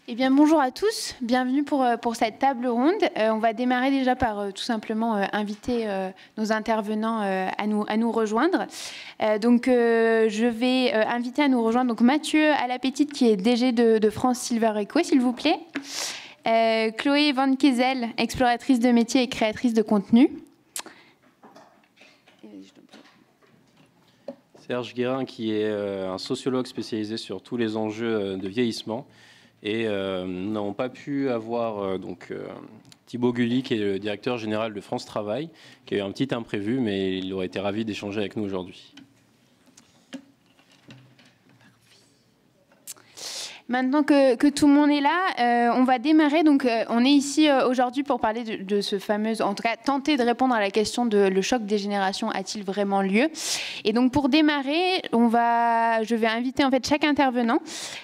Eh bien, bonjour à tous, bienvenue pour cette table ronde. On va démarrer déjà par tout simplement inviter nos intervenants à nous rejoindre. Je vais inviter à nous rejoindre donc, Mathieu Alapetite, qui est DG de France Silver Eco, s'il vous plaît. Chloé Van Kezel, exploratrice de métier et créatrice de contenu. Serge Guérin, qui est un sociologue spécialisé sur tous les enjeux de vieillissement. Et nous n'avons pas pu avoir Thibaut Gully, qui est le directeur général de France Travail, qui a eu un petit imprévu, mais il aurait été ravi d'échanger avec nous aujourd'hui. Maintenant que tout le monde est là, on va démarrer. Donc, on est ici aujourd'hui pour parler de ce fameux, en tout cas, tenter de répondre à la question de le choc des générations a-t-il vraiment lieu? Et donc, pour démarrer, je vais inviter en fait chaque intervenant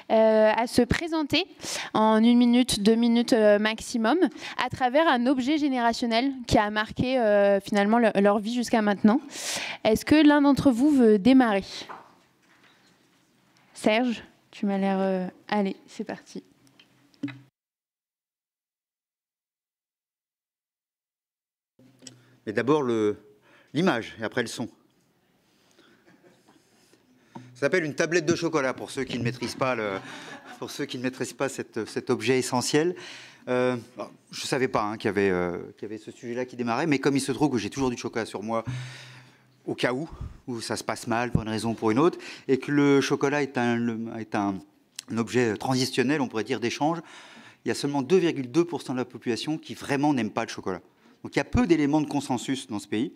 à se présenter en 1 minute, 2 minutes maximum, à travers un objet générationnel qui a marqué finalement leur vie jusqu'à maintenant. Est-ce que l'un d'entre vous veut démarrer? Serge? Tu m'as l'air... Allez, c'est parti. Mais d'abord l'image et après le son. Ça s'appelle une tablette de chocolat pour ceux qui ne maîtrisent pas, cet objet essentiel. Je ne savais pas qu'il y avait ce sujet-là qui démarrait, mais comme il se trouve que j'ai toujours du chocolat sur moi, au cas où ça se passe mal pour une raison ou pour une autre, et que le chocolat est un objet transitionnel, on pourrait dire, d'échange, il y a seulement 2,2% de la population qui vraiment n'aime pas le chocolat. Donc il y a peu d'éléments de consensus dans ce pays.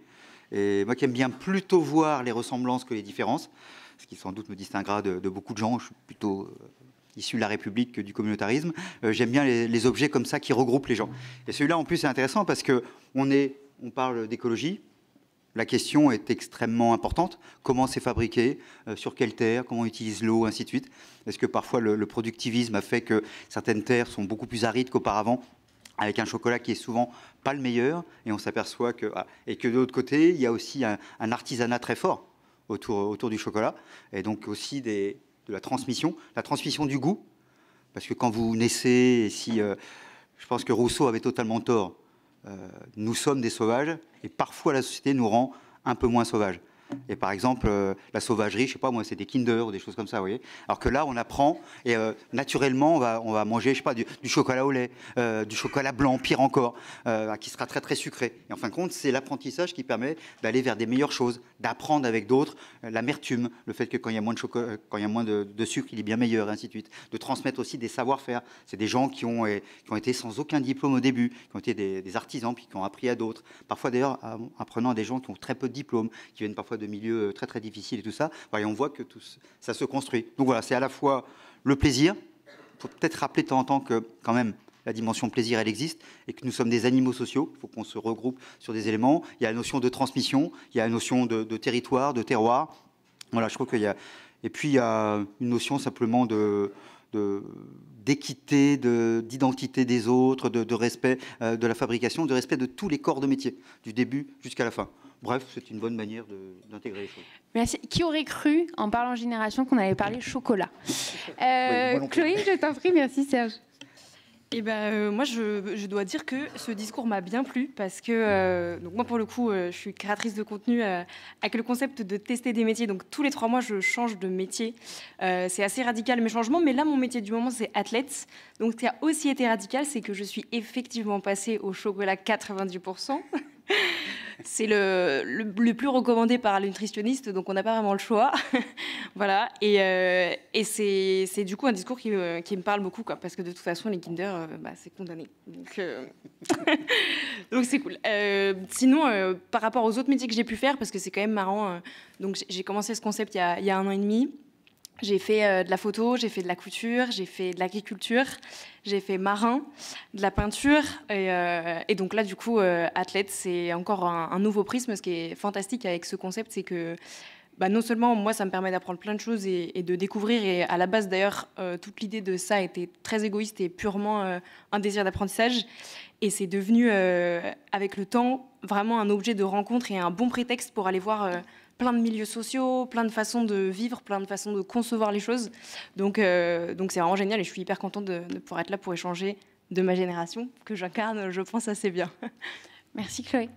Et moi qui aime bien plutôt voir les ressemblances que les différences, ce qui sans doute me distinguera de beaucoup de gens, je suis plutôt issu de la République que du communautarisme, j'aime bien les objets comme ça qui regroupent les gens. Et celui-là en plus c'est intéressant parce qu'on parle d'écologie. La question est extrêmement importante. Comment c'est fabriqué? Sur quelle terre? Comment on utilise l'eau? Ainsi de suite. Est-ce que parfois le productivisme a fait que certaines terres sont beaucoup plus arides qu'auparavant, avec un chocolat qui est souvent pas le meilleur? Et on s'aperçoit que... Et que de l'autre côté, il y a aussi un artisanat très fort autour du chocolat. Et donc aussi de la transmission du goût. Parce que quand vous naissez, je pense que Rousseau avait totalement tort. Nous sommes des sauvages et parfois la société nous rend un peu moins sauvages. Et par exemple, la sauvagerie, je sais pas moi, c'est des Kinder ou des choses comme ça, vous voyez. Alors que là, on apprend et naturellement, on va manger, je sais pas, du chocolat au lait, du chocolat blanc, pire encore, qui sera très très sucré. Et en fin de compte, c'est l'apprentissage qui permet d'aller vers des meilleures choses, d'apprendre avec d'autres l'amertume, le fait que quand il y a moins de chocolat, quand il y a moins de sucre, il est bien meilleur, et ainsi de suite. De transmettre aussi des savoir-faire. C'est des gens qui ont été sans aucun diplôme au début, qui ont été des artisans, puis qui ont appris à d'autres. Parfois d'ailleurs, apprenant à des gens qui ont très peu de diplômes, qui viennent parfois de milieux très très difficiles et tout ça, et on voit que tout ça se construit. Donc voilà, c'est à la fois le plaisir, il faut peut-être rappeler de temps en temps que quand même la dimension plaisir elle existe et que nous sommes des animaux sociaux, il faut qu'on se regroupe sur des éléments, il y a la notion de transmission, il y a la notion de territoire, de terroir, voilà, je trouve qu'il y a... Et puis il y a une notion simplement d'équité, d'identité des autres, de respect de la fabrication, de respect de tous les corps de métier, du début jusqu'à la fin. Bref, c'est une bonne manière d'intégrer les choses. Merci. Qui aurait cru, en parlant génération, qu'on allait parler chocolat? Chloé, je t'en prie. Merci Serge. Eh ben, moi, je dois dire que ce discours m'a bien plu parce que, donc moi, pour le coup, je suis créatrice de contenu avec le concept de tester des métiers. Donc, tous les 3 mois, je change de métier. C'est assez radical, mes changements. Mais là, mon métier du moment, c'est athlète. Donc, ce qui a aussi été radical, c'est que je suis effectivement passée au chocolat 90%. C'est le plus recommandé par les nutritionnistes, donc on n'a pas vraiment le choix. Voilà. Et c'est du coup un discours qui me parle beaucoup, quoi, parce que de toute façon, les Kinder, c'est condamné. Donc c'est cool. Sinon, par rapport aux autres métiers que j'ai pu faire, parce que c'est quand même marrant, donc j'ai commencé ce concept il y a 1 an et demi. J'ai fait de la photo, j'ai fait de la couture, j'ai fait de l'agriculture, j'ai fait marin, de la peinture. Et donc là, du coup, athlète, c'est encore un nouveau prisme. Ce qui est fantastique avec ce concept, c'est que non seulement, moi, ça me permet d'apprendre plein de choses et de découvrir. Et à la base, d'ailleurs, toute l'idée de ça était très égoïste et purement un désir d'apprentissage. Et c'est devenu, avec le temps, vraiment un objet de rencontre et un bon prétexte pour aller voir plein de milieux sociaux, plein de façons de vivre, plein de façons de concevoir les choses. Donc c'est vraiment génial et je suis hyper contente de pouvoir être là pour échanger de ma génération, que j'incarne, je pense, assez bien. Merci Chloé.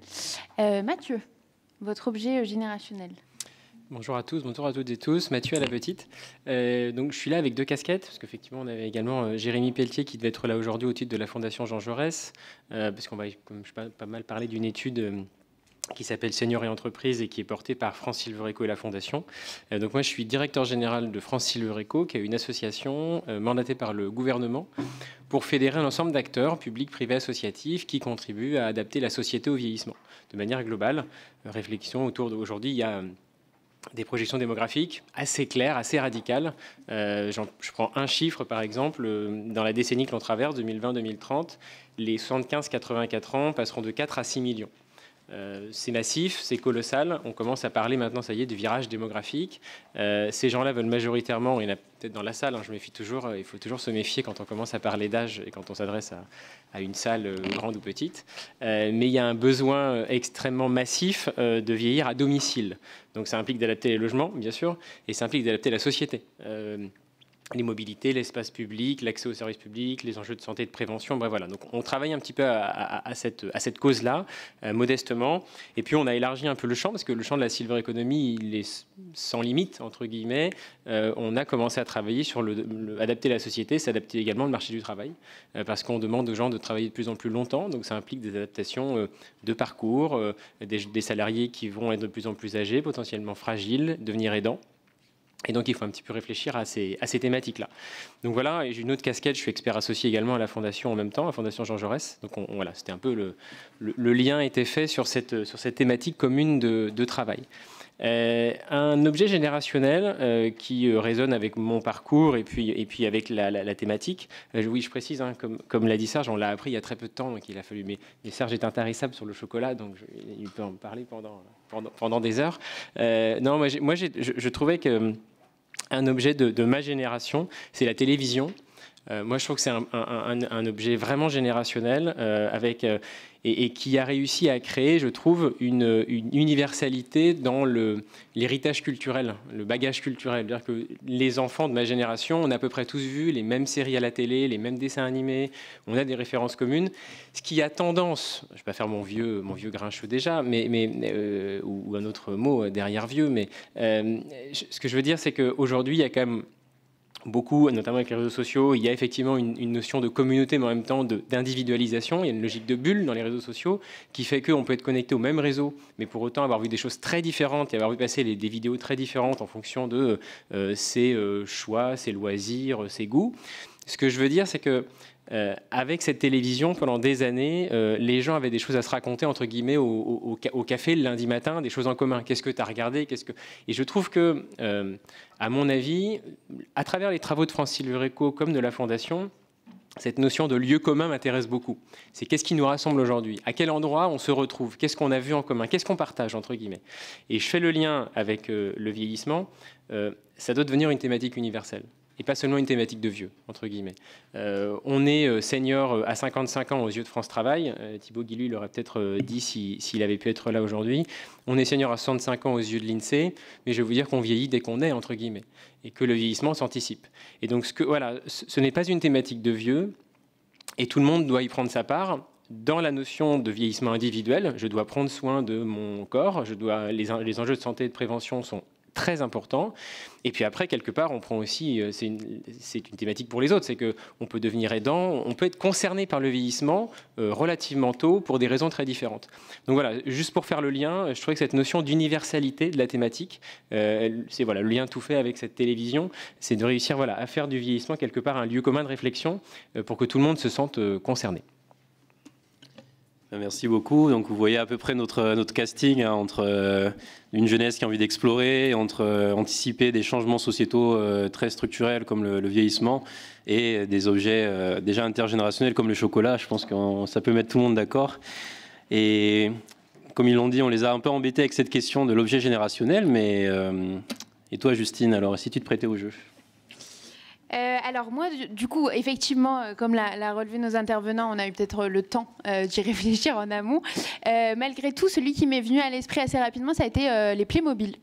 Mathieu, votre objet générationnel. Bonjour à tous, bonjour à toutes et tous. Mathieu à la petite. Donc je suis là avec 2 casquettes, parce qu'effectivement on avait également Jérémy Pelletier qui devait être là aujourd'hui au titre de la Fondation Jean Jaurès, parce qu'on va, comme je sais pas mal parler d'une étude qui s'appelle Seniors et Entreprises et qui est portée par France Silvereco et la Fondation. Donc moi je suis directeur général de France Silvereco, qui est une association mandatée par le gouvernement pour fédérer un ensemble d'acteurs publics, privés, associatifs qui contribuent à adapter la société au vieillissement de manière globale. Réflexion autour d'aujourd'hui, il y a des projections démographiques assez claires, assez radicales. Je prends un chiffre, par exemple. Dans la décennie que l'on traverse, 2020-2030, les 75-84 ans passeront de 4 à 6 millions. C'est massif, c'est colossal. On commence à parler maintenant, ça y est, du virage démographique. Ces gens-là veulent majoritairement, il y en a peut-être dans la salle, je me méfie toujours, il faut toujours se méfier quand on commence à parler d'âge et quand on s'adresse à une salle grande ou petite. Mais il y a un besoin extrêmement massif de vieillir à domicile. Donc ça implique d'adapter les logements, bien sûr, et ça implique d'adapter la société. Les mobilités, l'espace public, l'accès aux services publics, les enjeux de santé et de prévention, bref, voilà. Donc on travaille un petit peu à cette cause-là, modestement. Et puis on a élargi un peu le champ, parce que le champ de la silver economy, il est sans limite, entre guillemets. On a commencé à travailler sur adapter la société, s'adapter également le marché du travail, parce qu'on demande aux gens de travailler de plus en plus longtemps. Donc ça implique des adaptations de parcours, des salariés qui vont être de plus en plus âgés, potentiellement fragiles, devenir aidants. Et donc, il faut un petit peu réfléchir à ces thématiques-là. Donc voilà, et j'ai une autre casquette, je suis expert associé également à la Fondation en même temps, la Fondation Jean Jaurès. Donc voilà, c'était un peu le lien était fait sur cette thématique commune de travail. Un objet générationnel qui résonne avec mon parcours et puis avec la thématique. Oui, je précise, comme l'a dit Serge, on l'a appris il y a très peu de temps, donc il a fallu. Mais Serge est intarissable sur le chocolat, donc il peut en parler pendant des heures. Non, moi, je trouvais que un objet de ma génération, c'est la télévision. Moi, je trouve que c'est un objet vraiment générationnel et qui a réussi à créer, je trouve, une universalité dans l'héritage culturel, le bagage culturel. C'est-à-dire que les enfants de ma génération, on a à peu près tous vu les mêmes séries à la télé, les mêmes dessins animés, on a des références communes. Ce qui a tendance, je ne vais pas faire mon vieux grincheux déjà, ou un autre mot derrière vieux, mais ce que je veux dire, c'est qu'aujourd'hui, il y a quand même beaucoup, notamment avec les réseaux sociaux, il y a effectivement une notion de communauté, mais en même temps d'individualisation. Il y a une logique de bulle dans les réseaux sociaux qui fait qu'on peut être connecté au même réseau, mais pour autant avoir vu des choses très différentes et avoir vu passer des vidéos très différentes en fonction de ses choix, ses loisirs, ses goûts. Ce que je veux dire, c'est que avec cette télévision, pendant des années, les gens avaient des choses à se raconter, entre guillemets, au café le lundi matin, des choses en commun. Qu'est-ce que tu as regardé ? Et je trouve que, à mon avis, à travers les travaux de France Silvereco comme de la Fondation, cette notion de lieu commun m'intéresse beaucoup. C'est qu'est-ce qui nous rassemble aujourd'hui ? À quel endroit on se retrouve ? Qu'est-ce qu'on a vu en commun ? Qu'est-ce qu'on partage, entre guillemets ? Et je fais le lien avec le vieillissement. Ça doit devenir une thématique universelle. Et pas seulement une thématique de vieux, entre guillemets. On est senior à 55 ans aux yeux de France Travail. Thibaut Guilluy l'aurait peut-être dit s'il avait pu être là aujourd'hui. On est senior à 65 ans aux yeux de l'INSEE, mais je vais vous dire qu'on vieillit dès qu'on est, entre guillemets, et que le vieillissement s'anticipe. Et donc, ce n'est pas une thématique de vieux, et tout le monde doit y prendre sa part. Dans la notion de vieillissement individuel, je dois prendre soin de mon corps, les enjeux de santé et de prévention sont très important. Et puis après, quelque part, on prend aussi, c'est une thématique pour les autres, c'est qu'on peut devenir aidant, on peut être concerné par le vieillissement relativement tôt pour des raisons très différentes. Donc voilà, juste pour faire le lien, je trouvais que cette notion d'universalité de la thématique, c'est le lien tout fait avec cette télévision, c'est de réussir à faire du vieillissement quelque part un lieu commun de réflexion pour que tout le monde se sente concerné. Merci beaucoup. Donc vous voyez à peu près notre casting entre une jeunesse qui a envie d'explorer, entre anticiper des changements sociétaux très structurels comme le vieillissement et des objets déjà intergénérationnels comme le chocolat. Je pense que ça peut mettre tout le monde d'accord. Et comme ils l'ont dit, on les a un peu embêtés avec cette question de l'objet générationnel. Mais et toi, Justine, alors si tu te prêtais au jeu? Alors moi, du coup, effectivement, comme l'a relevé nos intervenants, on a eu peut-être le temps d'y réfléchir en amont. Malgré tout, celui qui m'est venu à l'esprit assez rapidement, ça a été les Playmobil.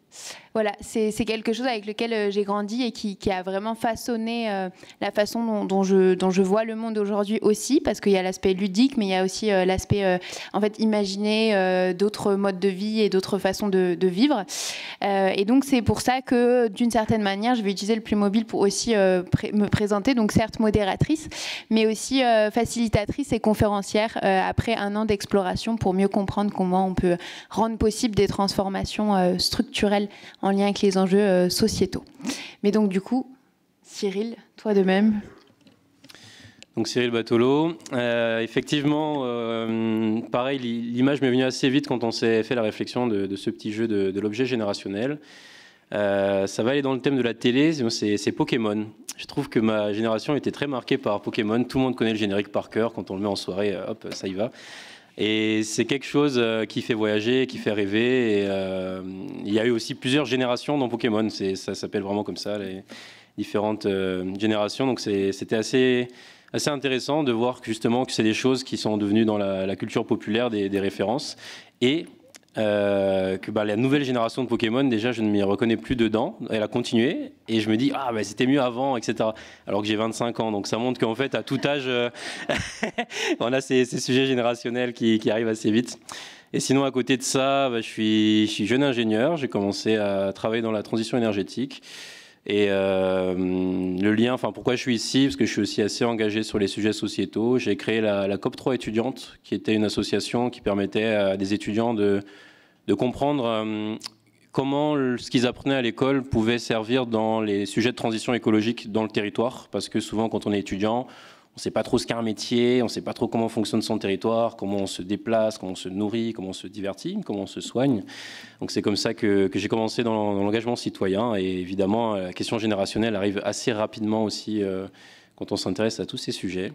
Voilà, c'est quelque chose avec lequel j'ai grandi et qui a vraiment façonné la façon dont je vois le monde aujourd'hui aussi, parce qu'il y a l'aspect ludique, mais il y a aussi l'aspect en fait imaginer d'autres modes de vie et d'autres façons de vivre. Et donc c'est pour ça que d'une certaine manière, je vais utiliser le Playmobil pour aussi me présenter, donc certes modératrice, mais aussi facilitatrice et conférencière après un an d'exploration pour mieux comprendre comment on peut rendre possible des transformations structurelles en lien avec les enjeux sociétaux. Mais donc du coup, Cyril, toi de même. Donc Cyril Batolo, effectivement, pareil, l'image m'est venue assez vite quand on s'est fait la réflexion de ce petit jeu de l'objet générationnel. Ça va aller dans le thème de la télé, c'est Pokémon. Je trouve que ma génération était très marquée par Pokémon. Tout le monde connaît le générique par cœur. Quand on le met en soirée, hop, ça y va. Et c'est quelque chose qui fait voyager, qui fait rêver. Et, il y a eu aussi plusieurs générations dans Pokémon. Ça s'appelle vraiment comme ça, les différentes générations. Donc c'était assez intéressant de voir justement que c'est des choses qui sont devenues dans la culture populaire des références. Et que la nouvelle génération de Pokémon, déjà, je ne m'y reconnais plus dedans. Elle a continué et je me dis, c'était mieux avant, etc. Alors que j'ai 25 ans. Donc ça montre qu'en fait, à tout âge, on a ces sujets générationnels qui arrivent assez vite. Et sinon, à côté de ça, je suis jeune ingénieur. J'ai commencé à travailler dans la transition énergétique. Et le lien, pourquoi je suis ici, parce que je suis aussi assez engagé sur les sujets sociétaux. J'ai créé la COP3 étudiante, qui était une association qui permettait à des étudiants de comprendre comment ce qu'ils apprenaient à l'école pouvait servir dans les sujets de transition écologique dans le territoire. Parce que souvent, quand on est étudiant, on ne sait pas trop ce qu'est un métier, on ne sait pas trop comment fonctionne son territoire, comment on se déplace, comment on se nourrit, comment on se divertit, comment on se soigne. Donc c'est comme ça que j'ai commencé dans l'engagement citoyen. Et évidemment, la question générationnelle arrive assez rapidement aussi quand on s'intéresse à tous ces sujets.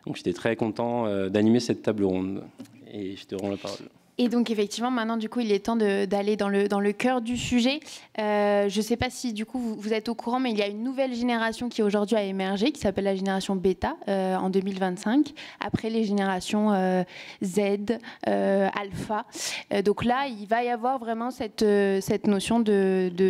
Donc j'étais très content d'animer cette table ronde. Et je te rends la parole. Et donc effectivement, maintenant du coup, il est temps d'aller dans le cœur du sujet. Je ne sais pas si du coup vous êtes au courant, mais il y a une nouvelle génération qui aujourd'hui a émergé, qui s'appelle la génération Beta en 2025, après les générations Z, Alpha. Donc là, il va y avoir vraiment cette notion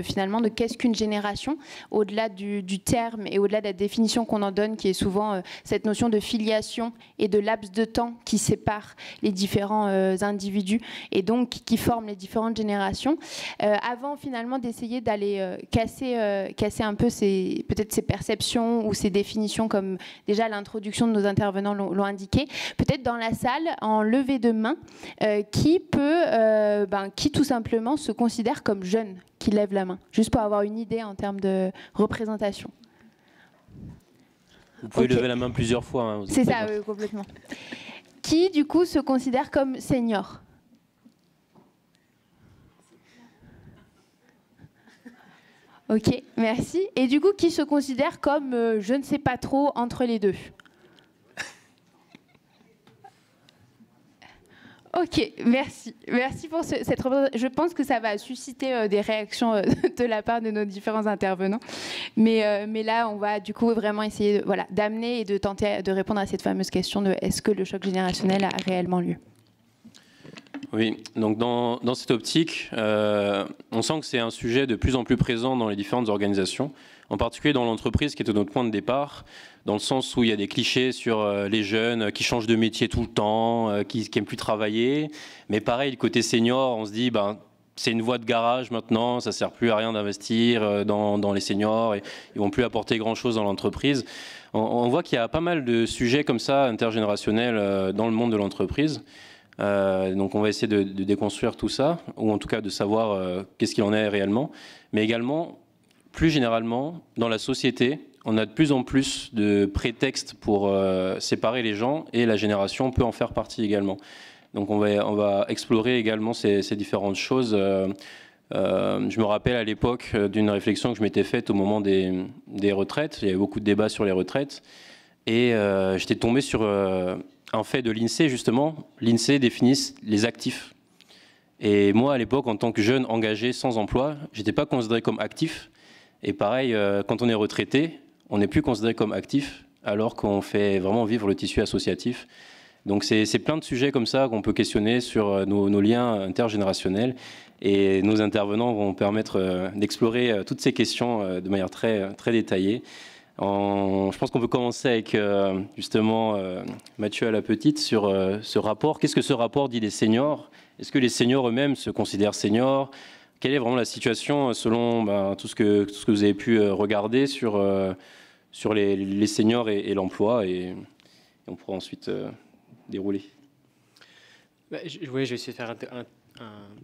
finalement de qu'est-ce qu'une génération, au-delà du terme et au-delà de la définition qu'on en donne, qui est souvent cette notion de filiation et de laps de temps qui sépare les différents individus et donc qui forment les différentes générations, avant finalement d'essayer d'aller casser un peu peut-être ces perceptions ou ces définitions, comme déjà l'introduction de nos intervenants l'ont indiqué. Peut-être dans la salle, en levée de main, qui tout simplement se considère comme jeune, qui lève la main, juste pour avoir une idée en termes de représentation. Vous pouvez lever la main plusieurs fois. Hein, c'est ça, oui, complètement. Qui, du coup, se considère comme senior? Ok, merci. Et du coup, qui se considère comme je ne sais pas trop entre les deux? Ok, merci. Merci pour cette représentation. Je pense que ça va susciter des réactions de la part de nos différents intervenants. Mais là, on va du coup vraiment essayer d'amener et de tenter de répondre à cette fameuse question de est-ce que le choc générationnel a réellement lieu? Oui, donc dans cette optique, on sent que c'est un sujet de plus en plus présent dans les différentes organisations, en particulier dans l'entreprise qui est notre point de départ, dans le sens où il y a des clichés sur les jeunes qui changent de métier tout le temps, qui n'aiment plus travailler. Mais pareil, le côté senior, on se dit, c'est une voie de garage maintenant, ça ne sert plus à rien d'investir dans les seniors, et ils ne vont plus apporter grand-chose dans l'entreprise. On voit qu'il y a pas mal de sujets comme ça, intergénérationnels, dans le monde de l'entreprise. Donc on va essayer de déconstruire tout ça, ou en tout cas de savoir qu'est-ce qu'il en est réellement. Mais également, plus généralement, dans la société, on a de plus en plus de prétextes pour séparer les gens, et la génération peut en faire partie également. Donc on va explorer également ces différentes choses. Je me rappelle à l'époque d'une réflexion que je m'étais faite au moment des retraites. Il y avait beaucoup de débats sur les retraites. Et j'étais tombé sur un fait de l'INSEE, justement. L'INSEE définit les actifs. Et moi, à l'époque, en tant que jeune engagé sans emploi, je n'étais pas considéré comme actif. Et pareil, quand on est retraité, on n'est plus considéré comme actif, alors qu'on fait vraiment vivre le tissu associatif. Donc c'est plein de sujets comme ça qu'on peut questionner sur nos liens intergénérationnels. Et nos intervenants vont permettre d'explorer toutes ces questions de manière très, très détaillée. Je pense qu'on peut commencer avec justement Mathieu à la petite sur ce rapport. Qu'est-ce que ce rapport dit des seniors? Est-ce que les seniors eux-mêmes se considèrent seniors? Quelle est vraiment la situation selon tout ce que vous avez pu regarder sur les seniors et l'emploi, et on pourra ensuite dérouler. Je vais essayer de faire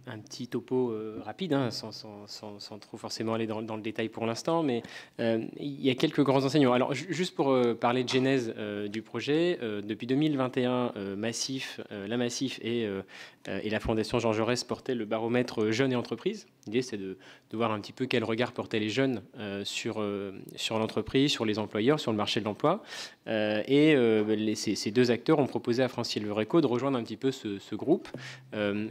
un petit topo rapide, hein, sans trop forcément aller dans le détail pour l'instant, mais il y a quelques grands enseignants. Alors, juste pour parler de genèse du projet, depuis 2021, la Massif et la Fondation Jean Jaurès portaient le baromètre Jeunes et Entreprises. L'idée, c'est de voir un petit peu quel regard portaient les jeunes sur l'entreprise, sur les employeurs, sur le marché de l'emploi. Ces deux acteurs ont proposé à Francine Lereco de rejoindre un petit peu ce groupe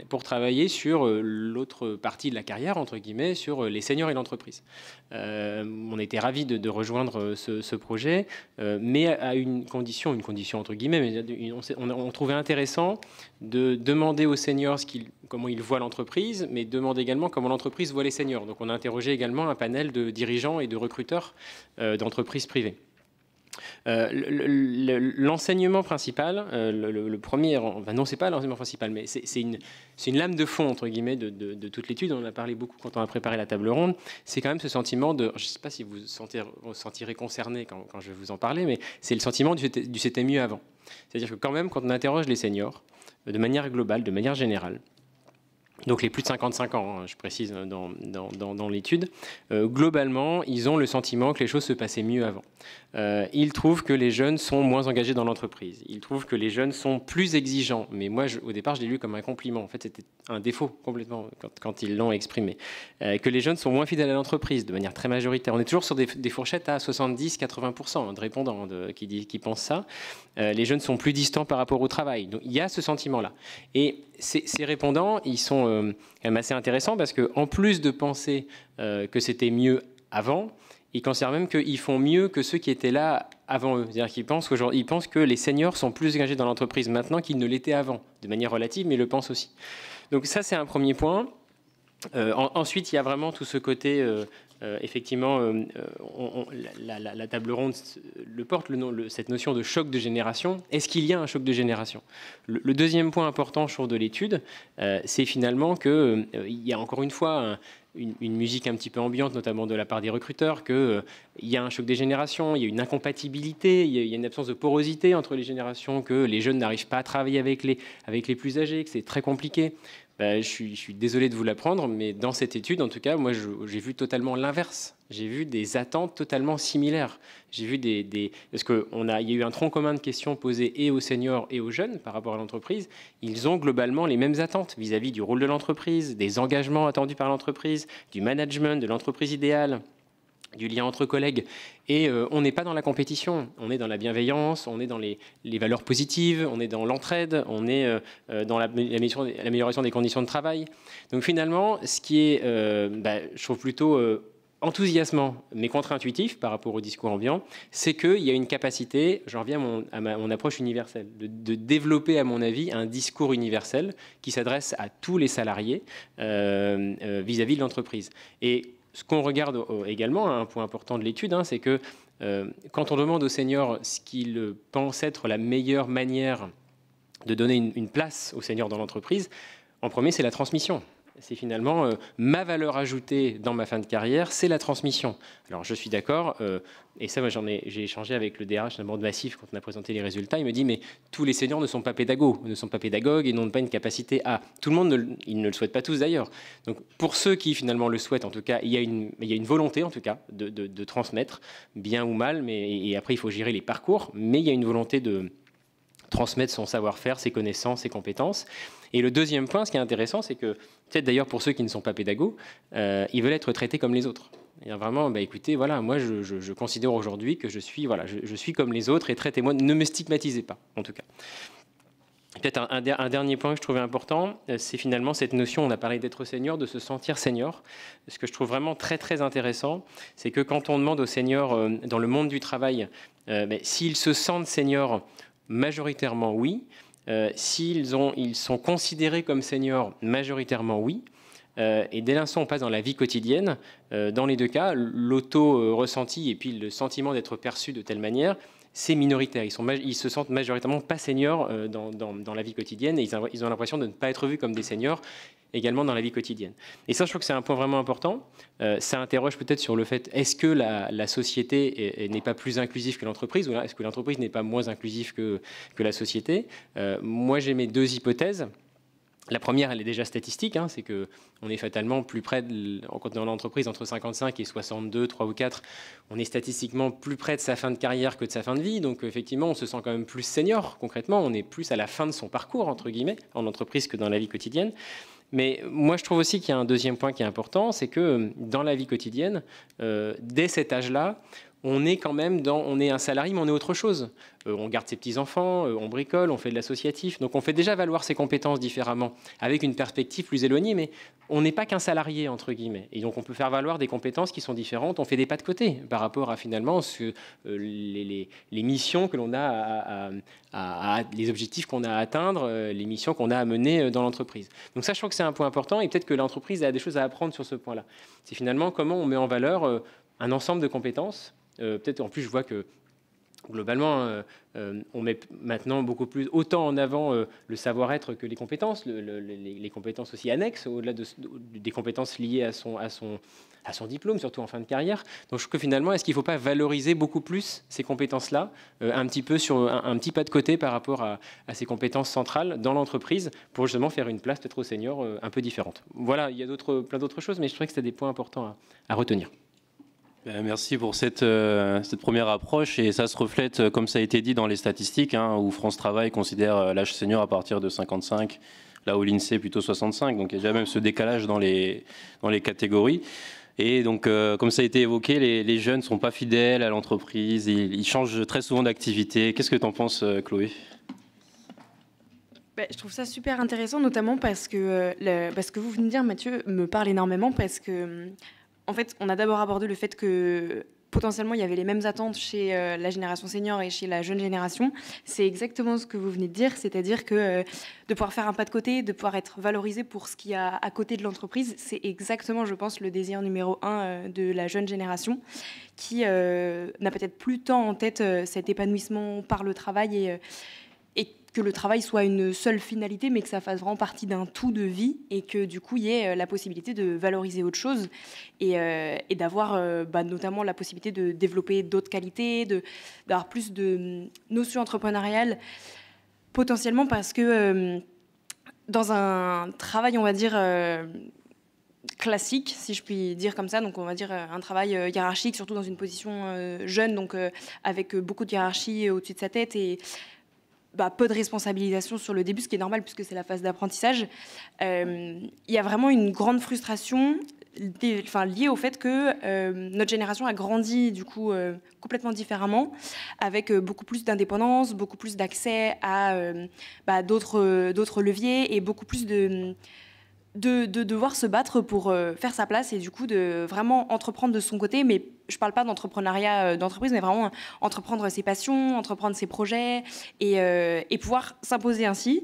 pour travailler sur l'autre partie de la carrière, entre guillemets, sur les seniors et l'entreprise. On était ravis de rejoindre ce projet, mais à une condition entre guillemets, mais on trouvait intéressant de demander aux seniors comment ils voient l'entreprise, mais demander également comment l'entreprise voit les seniors. Donc on a interrogé également un panel de dirigeants et de recruteurs d'entreprises privées. L'enseignement principal, le premier, non, c'est pas l'enseignement principal, mais c'est une lame de fond, entre guillemets, de toute l'étude. On en a parlé beaucoup quand on a préparé la table ronde. C'est quand même ce sentiment de, je ne sais pas si vous vous sentirez concerné quand je vais vous en parler, mais c'est le sentiment du c'était mieux avant. C'est-à-dire que quand même, quand on interroge les seniors, de manière globale, de manière générale, donc les plus de 55 ans, hein, je précise dans l'étude, globalement, ils ont le sentiment que les choses se passaient mieux avant. Ils trouvent que les jeunes sont moins engagés dans l'entreprise. Ils trouvent que les jeunes sont plus exigeants. Mais moi, au départ, je l'ai lu comme un compliment. En fait, c'était un défaut complètement quand ils l'ont exprimé. Que les jeunes sont moins fidèles à l'entreprise, de manière très majoritaire. On est toujours sur des fourchettes à 70-80% de répondants qui pensent ça. Les jeunes sont plus distants par rapport au travail. Donc, il y a ce sentiment-là. Et ces répondants, ils sont quand même assez intéressants parce qu'en plus de penser que c'était mieux avant, ils considèrent même qu'ils font mieux que ceux qui étaient là avant eux. C'est-à-dire qu'ils pensent que les seniors sont plus engagés dans l'entreprise maintenant qu'ils ne l'étaient avant, de manière relative, mais ils le pensent aussi. Donc ça, c'est un premier point. Ensuite, il y a vraiment tout ce côté... effectivement, la table ronde le porte, cette notion de choc de génération. Est-ce qu'il y a un choc de génération? Le deuxième point important, je trouve, de l'étude, c'est finalement qu'il y a encore une fois une musique un petit peu ambiante, notamment de la part des recruteurs, qu'il y a un choc des générations, il y a une incompatibilité, il y a une absence de porosité entre les générations, que les jeunes n'arrivent pas à travailler avec les plus âgés, que c'est très compliqué. Je suis désolé de vous l'apprendre, mais dans cette étude, en tout cas, moi, j'ai vu totalement l'inverse. J'ai vu des attentes totalement similaires. J'ai vu parce qu'il y a eu un tronc commun de questions posées et aux seniors et aux jeunes par rapport à l'entreprise. Ils ont globalement les mêmes attentes vis-à-vis du rôle de l'entreprise, des engagements attendus par l'entreprise, du management, de l'entreprise idéale, du lien entre collègues. Et on n'est pas dans la compétition, on est dans la bienveillance, on est dans les valeurs positives, on est dans l'entraide, on est dans l'amélioration des conditions de travail. Donc finalement, ce qui est, je trouve plutôt enthousiasmant, mais contre-intuitif par rapport au discours ambiant, c'est qu'il y a une capacité, j'en reviens à mon approche universelle, de développer, à mon avis, un discours universel qui s'adresse à tous les salariés vis-à-vis de l'entreprise. Et ce qu'on regarde également, un point important de l'étude, c'est que quand on demande aux seniors ce qu'ils pensent être la meilleure manière de donner une place aux seniors dans l'entreprise, en premier, c'est la transmission. C'est finalement ma valeur ajoutée dans ma fin de carrière, c'est la transmission. Alors je suis d'accord, et ça, moi, j'ai échangé avec le DRH notamment de Massif quand on a présenté les résultats. Il me dit mais tous les seniors ne sont pas pédagogues et n'ont pas une capacité à. Tout le monde ils ne le souhaite pas tous d'ailleurs. Donc pour ceux qui finalement le souhaitent, en tout cas, il y a une volonté en tout cas de transmettre, bien ou mal, et après il faut gérer les parcours, mais il y a une volonté de transmettre son savoir-faire, ses connaissances, ses compétences. Et le deuxième point, ce qui est intéressant, c'est que, peut-être d'ailleurs pour ceux qui ne sont pas pédagogues, ils veulent être traités comme les autres. Et vraiment, écoutez, voilà, moi je considère aujourd'hui que je suis comme les autres et traitez-moi, ne me stigmatisez pas, en tout cas. Peut-être un dernier point que je trouvais important, c'est finalement cette notion, on a parlé d'être senior, de se sentir senior. Ce que je trouve vraiment très très intéressant, c'est que quand on demande aux seniors dans le monde du travail, s'ils se sentent seniors, majoritairement oui. Ils sont considérés comme seniors, majoritairement oui. Et dès l'instant où on passe dans la vie quotidienne, dans les deux cas, l'auto-ressenti et puis le sentiment d'être perçu de telle manière, c'est minoritaire. Ils se sentent majoritairement pas seniors dans la vie quotidienne et ils ont l'impression de ne pas être vus comme des seniors également dans la vie quotidienne. Et ça, je trouve que c'est un point vraiment important. Ça interroge peut-être sur le fait, est-ce que la société n'est pas plus inclusive que l'entreprise, ou est-ce que l'entreprise n'est pas moins inclusive que la société? Moi, j'ai mes deux hypothèses. La première, elle est déjà statistique, hein, c'est qu'on est fatalement plus près, quand on est dans l'entreprise, entre 55 et 62, 3 ou 4, on est statistiquement plus près de sa fin de carrière que de sa fin de vie. Donc effectivement, on se sent quand même plus senior, concrètement. On est plus à la fin de son parcours, entre guillemets, en entreprise que dans la vie quotidienne. Mais moi, je trouve aussi qu'il y a un deuxième point qui est important, c'est que dans la vie quotidienne, dès cet âge-là, on est quand même on est un salarié, mais on est autre chose. On garde ses petits-enfants, on bricole, on fait de l'associatif. Donc on fait déjà valoir ses compétences différemment, avec une perspective plus éloignée, mais on n'est pas qu'un salarié, entre guillemets. Et donc on peut faire valoir des compétences qui sont différentes. On fait des pas de côté par rapport à finalement les missions que l'on a, les objectifs qu'on a à atteindre, les missions qu'on a à mener dans l'entreprise. Donc ça, je trouve que c'est un point important, et peut-être que l'entreprise a des choses à apprendre sur ce point-là. C'est finalement comment on met en valeur un ensemble de compétences. Peut-être en plus, je vois que globalement, on met maintenant beaucoup plus autant en avant le savoir-être que les compétences, les compétences aussi annexes, au-delà des compétences liées à son diplôme, surtout en fin de carrière. Donc je trouve que finalement, est-ce qu'il ne faut pas valoriser beaucoup plus ces compétences-là, un petit peu sur un petit pas de côté par rapport à ces compétences centrales dans l'entreprise, pour justement faire une place peut-être aux seniors un peu différente. Voilà, il y a plein d'autres choses, mais je trouvais que c'était des points importants à retenir. Merci pour cette première approche, et ça se reflète, comme ça a été dit, dans les statistiques, hein, où France Travail considère l'âge senior à partir de 55, là où l'INSEE plutôt 65, donc il y a déjà même ce décalage dans les catégories. Et donc, comme ça a été évoqué, les jeunes ne sont pas fidèles à l'entreprise, ils changent très souvent d'activité. Qu'est-ce que tu en penses, Chloé ? Je trouve ça super intéressant, notamment parce que ce que vous venez de dire, Mathieu, me parle énormément, parce que en fait, on a d'abord abordé le fait que potentiellement il y avait les mêmes attentes chez la génération senior et chez la jeune génération. C'est exactement ce que vous venez de dire, c'est-à-dire que de pouvoir faire un pas de côté, de pouvoir être valorisé pour ce qu'il y a à côté de l'entreprise, c'est exactement, je pense, le désir numéro 1 de la jeune génération, qui n'a peut-être plus tant en tête cet épanouissement par le travail et que le travail soit une seule finalité, mais que ça fasse vraiment partie d'un tout de vie, et que du coup il y ait la possibilité de valoriser autre chose et d'avoir notamment la possibilité de développer d'autres qualités, d'avoir plus de notions entrepreneuriales, potentiellement parce que dans un travail, on va dire, classique, si je puis dire comme ça, donc on va dire un travail hiérarchique, surtout dans une position jeune, donc avec beaucoup de hiérarchie au-dessus de sa tête et peu de responsabilisation sur le début, ce qui est normal puisque c'est la phase d'apprentissage. Il y a vraiment une grande frustration liée au fait que notre génération a grandi du coup complètement différemment, avec beaucoup plus d'indépendance, beaucoup plus d'accès à d'autres leviers et beaucoup plus de devoir se battre pour faire sa place et du coup de vraiment entreprendre de son côté, mais je ne parle pas d'entrepreneuriat d'entreprise, mais vraiment entreprendre ses passions, entreprendre ses projets et pouvoir s'imposer ainsi.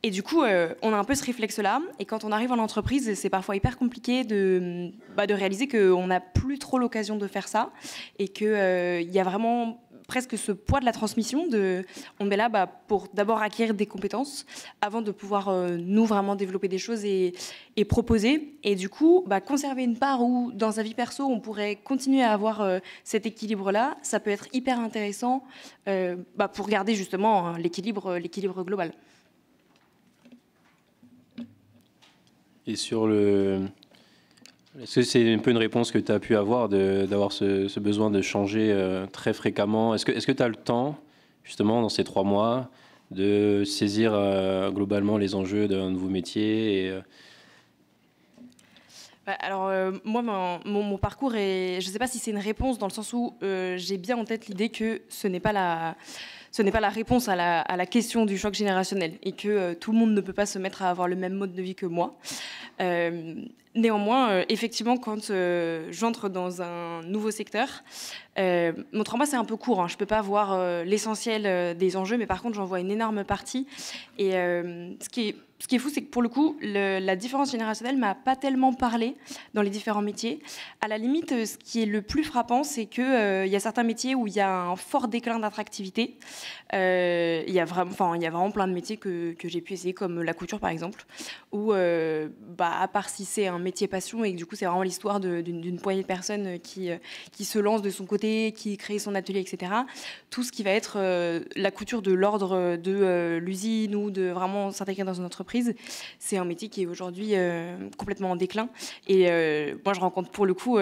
Et du coup, on a un peu ce réflexe-là, et quand on arrive en entreprise, c'est parfois hyper compliqué de réaliser qu'on n'a plus trop l'occasion de faire ça, et qu'il y a vraiment presque ce poids de la transmission, on est là pour d'abord acquérir des compétences avant de pouvoir nous vraiment développer des choses et proposer. Et du coup, conserver une part où dans sa vie perso, on continuer à avoir cet équilibre-là, ça peut être hyper intéressant pour garder justement l'équilibre global. Et sur est-ce que c'est un peu une réponse que tu as pu avoir, d'avoir ce besoin de changer très fréquemment? Est-ce que tu as le temps, justement, dans ces 3 mois, de saisir globalement les enjeux d'un nouveau métier Alors, moi, mon parcours, je ne sais pas si c'est une réponse, dans le sens où j'ai bien en tête l'idée que ce n'est pas la réponse à la question du choc générationnel, et que tout le monde ne peut pas se mettre à avoir le même mode de vie que moi. Néanmoins, effectivement, quand j'entre dans un nouveau secteur, mon 3 mois, c'est un peu court, hein. Je ne peux pas voir l'essentiel des enjeux, mais par contre, j'en vois une énorme partie. Et ce qui est ce qui est fou, c'est que pour le coup, la différence générationnelle m'a pas tellement parlé dans les différents métiers. À la limite, ce qui est le plus frappant, c'est qu'il y a certains métiers où il y a un fort déclin d'attractivité. Il y a vraiment plein de métiers que j'ai pu essayer, comme la couture par exemple, où, à part si c'est un métier passion et que du coup c'est vraiment l'histoire d'une poignée de personnes qui se lancent de son côté, qui créent son atelier, etc. Tout ce qui va être la couture de l'ordre de l'usine ou de vraiment s'intégrer dans une entreprise, c'est un métier qui est aujourd'hui complètement en déclin. Et moi, je rencontre pour le coup,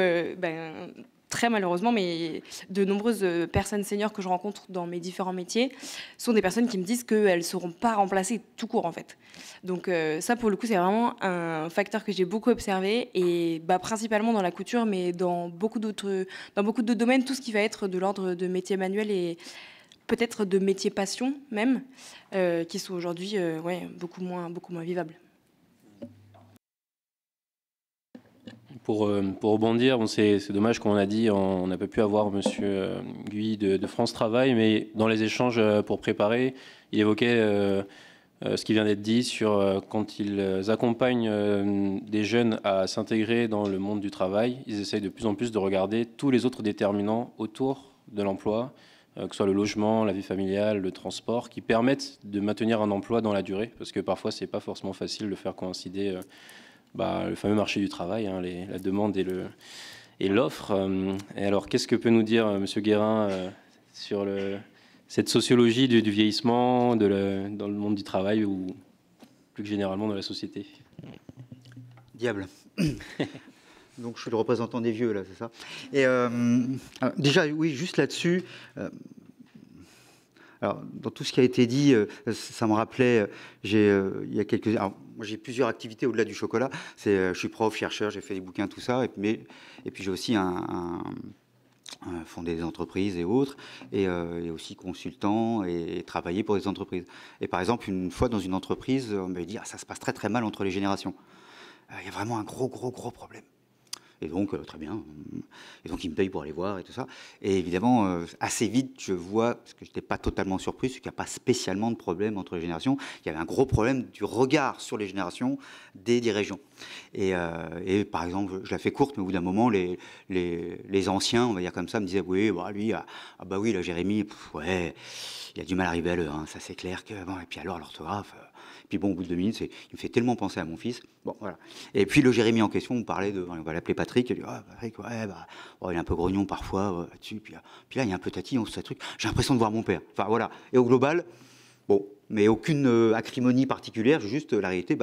très malheureusement, mais de nombreuses personnes seniors que je rencontre dans mes différents métiers sont des personnes qui me disent qu'elles ne seront pas remplacées tout court, en fait. Donc ça, pour le coup, c'est vraiment un facteur que j'ai beaucoup observé, et principalement dans la couture, mais dans beaucoup d'autres domaines, tout ce qui va être de l'ordre de métiers manuels et peut-être de métiers passion même, qui sont aujourd'hui beaucoup moins vivables. Pour rebondir, bon, c'est dommage qu'on a dit, on n'a pas pu avoir Monsieur Guy de France Travail, mais dans les échanges pour préparer, il évoquait ce qui vient d'être dit sur quand ils accompagnent des jeunes à s'intégrer dans le monde du travail, ils essayent de plus en plus de regarder tous les autres déterminants autour de l'emploi, que ce soit le logement, la vie familiale, le transport, qui permettent de maintenir un emploi dans la durée, parce que parfois c'est pas forcément facile de faire coïncider le fameux marché du travail, hein, la demande et l'offre. Et alors, qu'est-ce que peut nous dire Monsieur Guérin sur cette sociologie du vieillissement dans le monde du travail ou plus généralement dans la société? Diable. Donc je suis le représentant des vieux, là, c'est ça. Et déjà, oui, juste là-dessus, alors, dans tout ce qui a été dit, ça me rappelait, il y a quelques... Alors, moi, j'ai plusieurs activités au-delà du chocolat. Je suis prof, chercheur, j'ai fait des bouquins, tout ça. Et puis j'ai aussi fondé des entreprises et autres, et aussi consultant et travaillé pour des entreprises. Et par exemple, une fois dans une entreprise, on m'avait dit ça se passe très très mal entre les générations. Il y a vraiment un gros problème. Et donc, très bien. Et donc, il me paye pour aller voir et tout ça. Et évidemment, assez vite, je vois, parce que je n'étais pas totalement surpris, c'est qu'il n'y a pas spécialement de problème entre les générations. Il y avait un gros problème du regard sur les générations des dirigeants. Et par exemple, je la fais courte, mais au bout d'un moment, les anciens, on va dire comme ça, me disaient, oui, lui, oui, là, Jérémy, ouais, il a du mal à arriver à l'heure, hein, ça c'est clair. Et puis alors, l'orthographe... Puis bon, au bout de 2 minutes, il me fait tellement penser à mon fils. Bon, voilà. Et puis le Jérémy en question, on parlait on va l'appeler Patrick. Il dit, Patrick, il est un peu grognon parfois là-dessus. Puis là, il est un peu tatillon, ce truc. J'ai l'impression de voir mon père. Enfin, voilà. Et au global, bon, mais aucune acrimonie particulière, juste la réalité,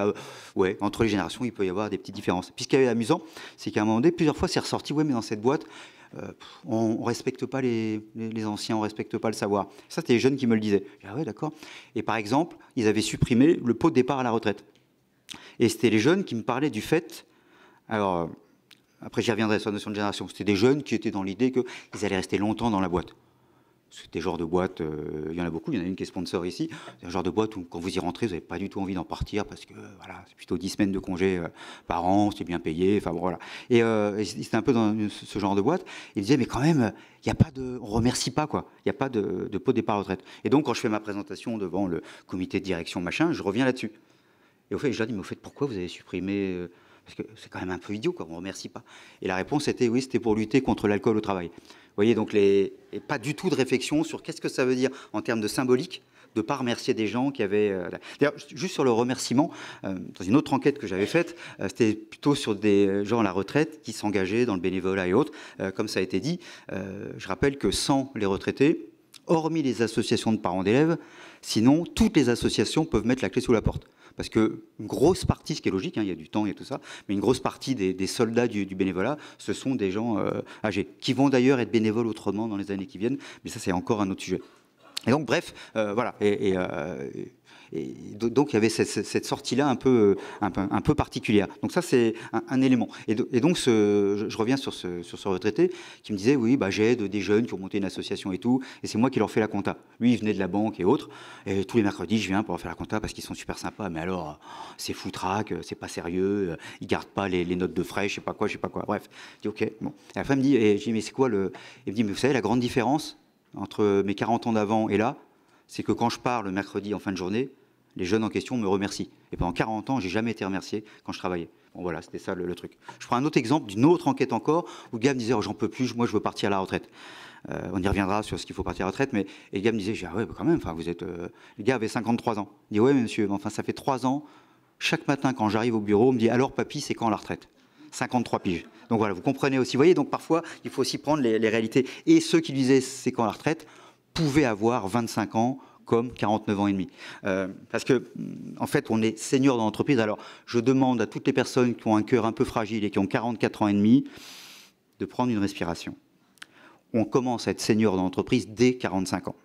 entre les générations, il peut y avoir des petites différences. Puis ce qui est amusant, c'est qu'à un moment donné, plusieurs fois, c'est ressorti, mais dans cette boîte, on ne respecte pas les anciens, on ne respecte pas le savoir. Ça, c'était les jeunes qui me le disaient. Ah ouais, d'accord. Et par exemple, ils avaient supprimé le pot de départ à la retraite. Et c'était les jeunes qui me parlaient du fait... Alors, après, j'y reviendrai sur la notion de génération. C'était des jeunes qui étaient dans l'idée qu'ils allaient rester longtemps dans la boîte. C'était le genre de boîte, il y en a beaucoup, il y en a une qui est sponsor ici, c'est un genre de boîte où quand vous y rentrez, vous n'avez pas du tout envie d'en partir parce que voilà, c'est plutôt 10 semaines de congé par an, c'est bien payé, enfin bon, voilà. Et c'était un peu dans ce genre de boîte. Il disait, mais quand même, il n'y a pas on remercie pas, quoi. Il n'y a pas de pot de départ à retraite. Et donc, quand je fais ma présentation devant le comité de direction, machin, je reviens là-dessus. Et au fait, je leur dis, mais au fait, pourquoi vous avez supprimé parce que c'est quand même un peu idiot, quoi, on ne remercie pas. Et la réponse était, oui, c'était pour lutter contre l'alcool au travail. Vous voyez, donc, et pas du tout de réflexion sur qu'est-ce que ça veut dire en termes de symbolique, de ne pas remercier des gens qui avaient... D'ailleurs, juste sur le remerciement, dans une autre enquête que j'avais faite, c'était plutôt sur des gens à la retraite qui s'engageaient dans le bénévolat et autres. Comme ça a été dit, je rappelle que sans les retraités, hormis les associations de parents d'élèves, sinon, toutes les associations peuvent mettre la clé sous la porte. Parce qu'une grosse partie, ce qui est logique, hein, il y a du temps et tout ça, mais une grosse partie des soldats du bénévolat, ce sont des gens âgés, qui vont d'ailleurs être bénévoles autrement dans les années qui viennent, mais ça c'est encore un autre sujet. Et donc bref, voilà, et donc il y avait cette sortie-là un peu particulière. Donc ça c'est un élément. Et donc je reviens sur ce retraité qui me disait, oui, j'aide des jeunes qui ont monté une association et tout, et c'est moi qui leur fais la compta. Lui, il venait de la banque et autres, et tous les mercredis, je viens pour leur faire la compta parce qu'ils sont super sympas, mais alors, c'est foutraque, c'est pas sérieux, ils gardent pas les notes de frais, je sais pas quoi. Bref, je dis, ok, bon. Et à la fin, il me dit, mais c'est quoi il me dit, mais vous savez, la grande différence entre mes 40 ans d'avant et là, c'est que quand je pars le mercredi en fin de journée, Les jeunes en question me remercient. Et pendant 40 ans, j'ai jamais été remercié quand je travaillais. Bon voilà, c'était ça le truc. Je prends un autre exemple d'une autre enquête encore, où le gars me disait, oh, j'en peux plus, moi je veux partir à la retraite. On y reviendra sur ce qu'il faut partir à la retraite, mais et le gars me disait, ah ouais, bah quand même, enfin, vous êtes... Le gars avait 53 ans. Il dit, ouais, monsieur, mais enfin, ça fait 3 ans, chaque matin quand j'arrive au bureau, on me dit, alors papy, c'est quand la retraite? 53 piges. Donc voilà, vous comprenez aussi. Vous voyez, donc parfois, il faut aussi prendre les réalités. Et ceux qui disaient, c'est quand la retraite, pouvaient avoir 25 ans, comme 49 ans et demi. Parce que, en fait, on est senior dans l'entreprise. Alors, je demande à toutes les personnes qui ont un cœur un peu fragile et qui ont 44 ans et demi de prendre une respiration. On commence à être senior dans l'entreprise dès 45 ans.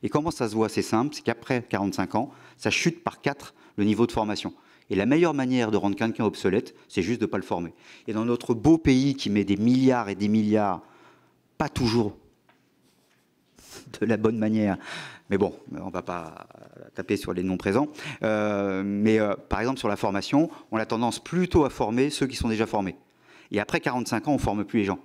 Et comment ça se voit? C'est simple, c'est qu'après 45 ans, ça chute par 4 le niveau de formation. Et la meilleure manière de rendre quelqu'un obsolète, c'est juste de ne pas le former. Et dans notre beau pays qui met des milliards et des milliards, pas toujours de la bonne manière, mais bon, on ne va pas taper sur les non-présents, par exemple sur la formation, on a tendance plutôt à former ceux qui sont déjà formés. Et après 45 ans, on ne forme plus les gens.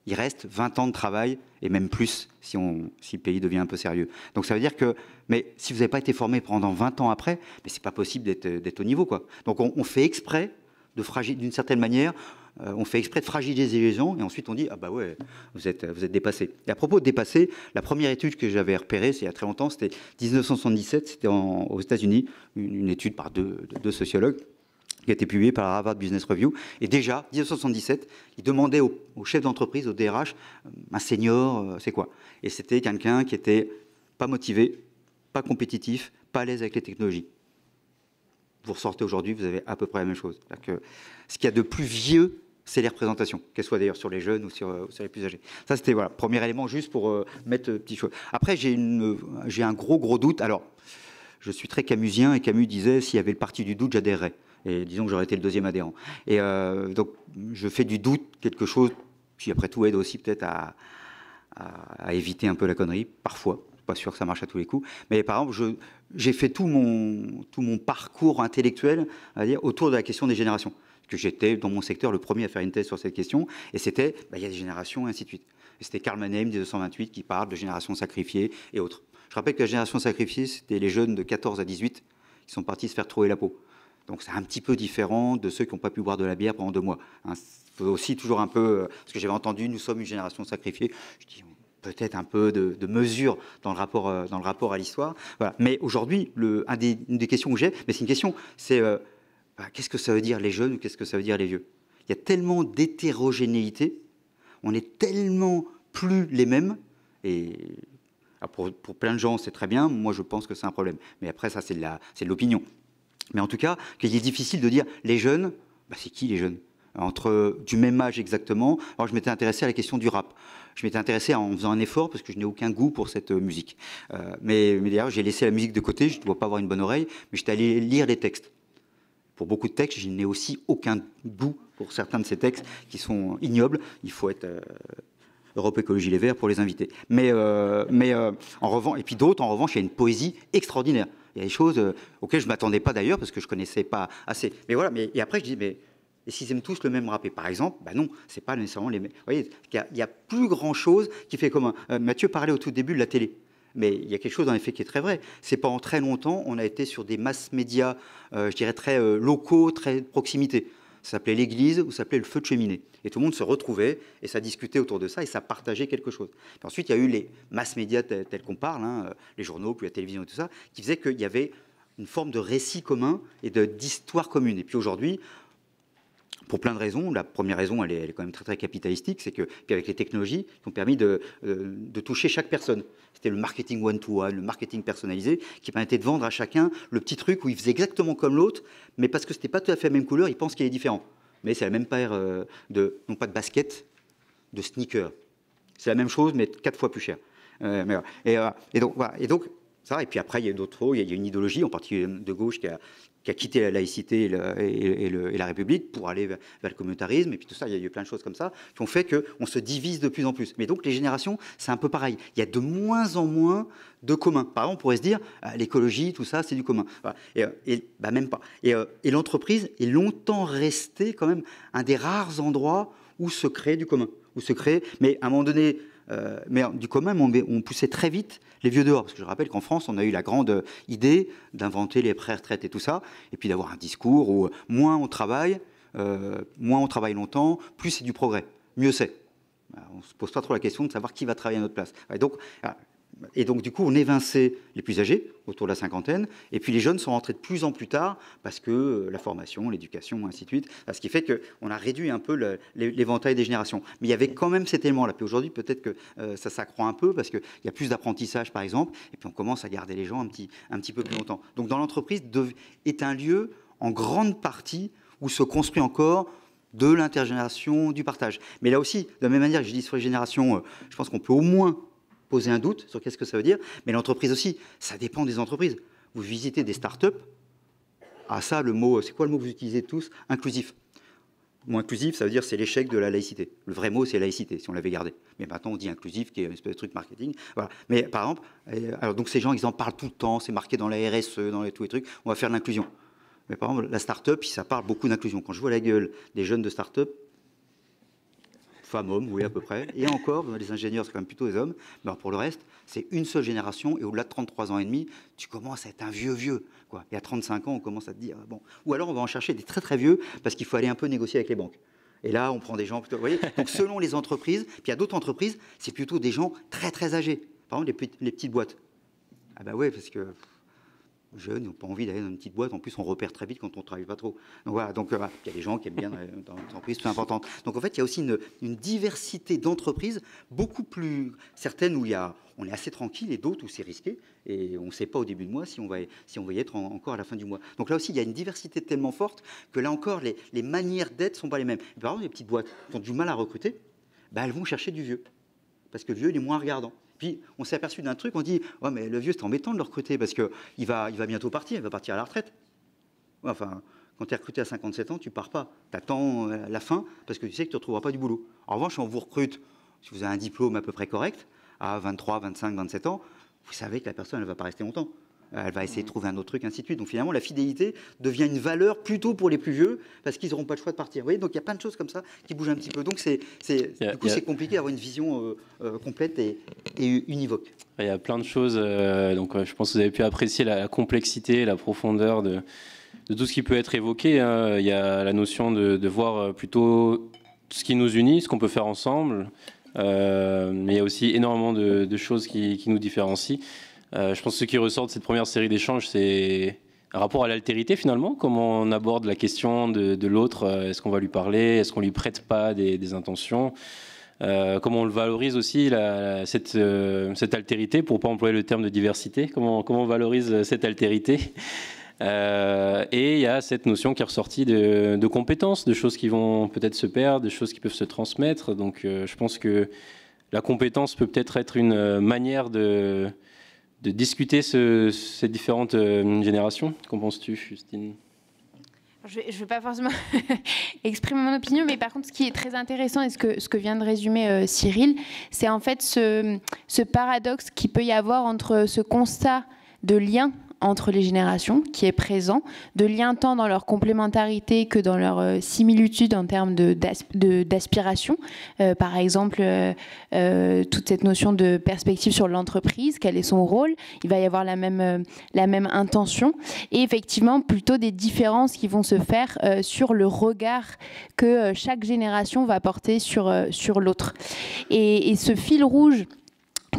Il reste 20 ans de travail, et même plus si le pays devient un peu sérieux. Donc ça veut dire que, mais si vous n'avez pas été formé pendant 20 ans après, mais c'est pas possible d'être au niveau, quoi. Donc on fait exprès, d'une certaine manière, on fait exprès de fragiliser les gens, et ensuite on dit, ah bah ouais, vous êtes dépassé. Et à propos de dépasser, la première étude que j'avais repérée, c'est il y a très longtemps, c'était 1977, c'était aux États-Unis, une étude par deux sociologues, qui a été publié par la Harvard Business Review. Et déjà, 1977, il demandait aux chefs d'entreprise, aux DRH, un senior, c'est quoi? Et c'était quelqu'un qui était pas motivé, pas compétitif, pas à l'aise avec les technologies. Vous ressortez aujourd'hui, vous avez à peu près la même chose. Que ce qu'il y a de plus vieux, c'est les représentations, qu'elles soient d'ailleurs sur les jeunes ou sur les plus âgés. Ça, c'était voilà, premier élément, juste pour mettre petit chose. Après, j'ai un gros doute. Alors, je suis très camusien, et Camus disait, s'il y avait le parti du doute, j'adhérerais. Et disons que j'aurais été le deuxième adhérent. Et donc, je fais du doute quelque chose qui, après tout, aide aussi peut-être à éviter un peu la connerie, parfois. Je ne suis pas sûr que ça marche à tous les coups. Mais par exemple, j'ai fait tout mon parcours intellectuel, on va dire, autour de la question des générations. Parce que j'étais, dans mon secteur, le premier à faire une thèse sur cette question. Et c'était, il y a des générations, et ainsi de suite. Et c'était Karl Mannheim, 1928, qui parle de générations sacrifiées et autres. Je rappelle que la génération sacrifiée, c'était les jeunes de 14 à 18 qui sont partis se faire trouer la peau. Donc c'est un petit peu différent de ceux qui n'ont pas pu boire de la bière pendant 2 mois. Il faut aussi toujours un peu, parce que j'avais entendu, nous sommes une génération sacrifiée. Je dis peut-être un peu de mesure dans le rapport à l'histoire. Voilà. Mais aujourd'hui, une des questions que j'ai, mais c'est une question, c'est qu'est-ce que ça veut dire les jeunes ou qu'est-ce que ça veut dire les vieux? Il y a tellement d'hétérogénéité, on est tellement plus les mêmes, et pour plein de gens c'est très bien, moi je pense que c'est un problème. Mais après ça c'est de l'opinion. Mais en tout cas, qu'il est difficile de dire les jeunes, c'est qui les jeunes? Entre du même âge exactement. Alors je m'étais intéressé à la question du rap. Je m'étais intéressé en faisant un effort parce que je n'ai aucun goût pour cette musique. Mais d'ailleurs, j'ai laissé la musique de côté, je ne dois pas avoir une bonne oreille, mais j'étais allé lire les textes. Pour beaucoup de textes, je n'ai aussi aucun goût pour certains de ces textes qui sont ignobles. Il faut être Europe Écologie Les Verts pour les inviter. Mais en revanche, et puis d'autres, en revanche, il y a une poésie extraordinaire. Il y a des choses auxquelles je ne m'attendais pas d'ailleurs, parce que je ne connaissais pas assez. Mais voilà, et après je dis, mais et s'ils aiment tous le même rap? Et par exemple, non, ce n'est pas nécessairement les mêmes. Vous voyez, il y a plus grand-chose qui fait commun. Mathieu parlait au tout début de la télé. Mais il y a quelque chose, en effet, qui est très vrai. C'est pendant très longtemps, on a été sur des masses médias, je dirais, très locaux, très de proximité. Ça s'appelait l'église ou ça s'appelait le feu de cheminée. Et tout le monde se retrouvait et ça discutait autour de ça et ça partageait quelque chose. Puis ensuite, il y a eu les masses médias tels qu'on parle, les journaux, puis la télévision et tout ça, qui faisaient qu'il y avait une forme de récit commun et d'histoire commune. Et puis aujourd'hui, pour plein de raisons, la première raison, elle est quand même très, très capitalistique, c'est que puis avec les technologies qui ont permis de toucher chaque personne. C'était le marketing one-to-one, le marketing personnalisé, qui permettait de vendre à chacun le petit truc où il faisait exactement comme l'autre, mais parce que ce n'était pas tout à fait la même couleur, il pense qu'il est différent. Mais c'est la même paire non pas de baskets, de sneakers. C'est la même chose, mais 4 fois plus cher. Et donc, voilà. Et donc, ça, et puis après, il y a d'autres choses. Il y a une idéologie, en particulier de gauche, qui a quitté la laïcité et la République pour aller vers le communautarisme. Et puis tout ça, il y a eu plein de choses comme ça qui ont fait qu'on se divise de plus en plus. Mais donc, les générations, c'est un peu pareil. Il y a de moins en moins de commun. Par exemple, on pourrait se dire, l'écologie, tout ça, c'est du commun. Voilà. Même pas. Et l'entreprise est longtemps restée quand même un des rares endroits où se crée du commun. Mais à un moment donné, Mais du coup, même, on poussait très vite les vieux dehors. Parce que je rappelle qu'en France, on a eu la grande idée d'inventer les pré-retraites et tout ça, et puis d'avoir un discours où moins on travaille longtemps, plus c'est du progrès, mieux c'est. On ne se pose pas trop la question de savoir qui va travailler à notre place. Et donc, du coup, on évinçait les plus âgés, autour de la cinquantaine, et puis les jeunes sont rentrés de plus en plus tard, parce que la formation, l'éducation, ainsi de suite, ce qui fait qu'on a réduit un peu l'éventail des générations. Mais il y avait quand même cet élément-là. Puis aujourd'hui, peut-être que ça s'accroît un peu, parce qu'il y a plus d'apprentissage, par exemple, et puis on commence à garder les gens un petit peu plus longtemps. Donc, dans l'entreprise, est un lieu, en grande partie, où se construit encore de l'intergénération, du partage. Mais là aussi, de la même manière que je dis sur les générations, je pense qu'on peut au moins poser un doute sur qu'est-ce que ça veut dire, mais l'entreprise aussi, ça dépend des entreprises. Vous visitez des startups, ça, le mot, c'est quoi le mot que vous utilisez tous? Inclusif. Le mot inclusif, ça veut dire c'est l'échec de la laïcité. Le vrai mot, c'est laïcité, si on l'avait gardé. Mais maintenant, on dit inclusif, qui est une espèce de truc marketing. Voilà. Mais par exemple, alors donc ces gens, ils en parlent tout le temps, c'est marqué dans la RSE, dans tous les trucs, on va faire de l'inclusion. Mais par exemple, la start-up, ça parle beaucoup d'inclusion. Quand je vois la gueule des jeunes de start-up, femmes, hommes, oui, à peu près. Et encore, les ingénieurs, c'est quand même plutôt des hommes. Mais alors pour le reste, c'est une seule génération. Et au-delà de 33 ans et demi, tu commences à être un vieux, quoi. Et à 35 ans, on commence à te dire, bon. Ou alors, on va en chercher des très, très vieux, parce qu'il faut aller un peu négocier avec les banques. Et là, on prend des gens plutôt, vous voyez. Donc, selon les entreprises, puis il y a d'autres entreprises, c'est plutôt des gens très, très âgés. Par exemple, les petites boîtes. Ah bah ouais, parce que jeunes n'ont pas envie d'aller dans une petite boîte. En plus, on repère très vite quand on ne travaille pas trop. Donc voilà, il y a des gens qui aiment bien dans une entreprise plus importante. Donc en fait, il y a aussi une diversité d'entreprises, beaucoup plus certaines où on est assez tranquille et d'autres où c'est risqué. Et on ne sait pas au début de mois si on va y être encore à la fin du mois. Donc là aussi, il y a une diversité tellement forte que là encore, les manières d'être ne sont pas les mêmes. Par exemple, les petites boîtes qui ont du mal à recruter, elles vont chercher du vieux. Parce que le vieux, il est moins regardant. Puis, on s'est aperçu d'un truc, on dit « Ouais, mais le vieux, c'est embêtant de le recruter parce qu'il va bientôt partir, il va partir à la retraite. Ouais, » Enfin, quand tu es recruté à 57 ans, tu ne pars pas. Tu attends la fin parce que tu sais que tu ne retrouveras pas du boulot. En revanche, si on vous recrute, si vous avez un diplôme à peu près correct, à 23, 25, 27 ans, vous savez que la personne, elle ne va pas rester longtemps. Elle va essayer de trouver un autre truc, ainsi de suite. Donc finalement, la fidélité devient une valeur plutôt pour les plus vieux parce qu'ils n'auront pas le choix de partir. Vous voyez, donc il y a plein de choses comme ça qui bougent un petit peu. Donc c'est compliqué d'avoir une vision complète et univoque. Il y a plein de choses. Donc je pense que vous avez pu apprécier la complexité, la profondeur de tout ce qui peut être évoqué. Hein. Il y a la notion de voir plutôt ce qui nous unit, ce qu'on peut faire ensemble. Mais il y a aussi énormément de choses qui nous différencient. Je pense que ce qui ressort de cette première série d'échanges, c'est un rapport à l'altérité finalement, comment on aborde la question de l'autre, est-ce qu'on va lui parler, est-ce qu'on lui prête pas des intentions, comment on le valorise aussi, cette altérité, pour ne pas employer le terme de diversité, comment on valorise cette altérité. Et il y a cette notion qui est ressortie de compétences, de choses qui vont peut-être se perdre, de choses qui peuvent se transmettre. Donc je pense que la compétence peut peut-être être une manière de discuter ces différentes générations. Qu'en penses-tu, Justine ? Je ne vais pas forcément exprimer mon opinion, mais par contre, ce qui est très intéressant et ce que vient de résumer Cyril, c'est en fait ce paradoxe qu'il peut y avoir entre ce constat de lien entre les générations qui est présent, de lien tant dans leur complémentarité que dans leur similitude en termes d'aspiration. Par exemple, toute cette notion de perspective sur l'entreprise, quel est son rôle, il va y avoir la même intention, et effectivement plutôt des différences qui vont se faire sur le regard que chaque génération va porter sur l'autre. Et ce fil rouge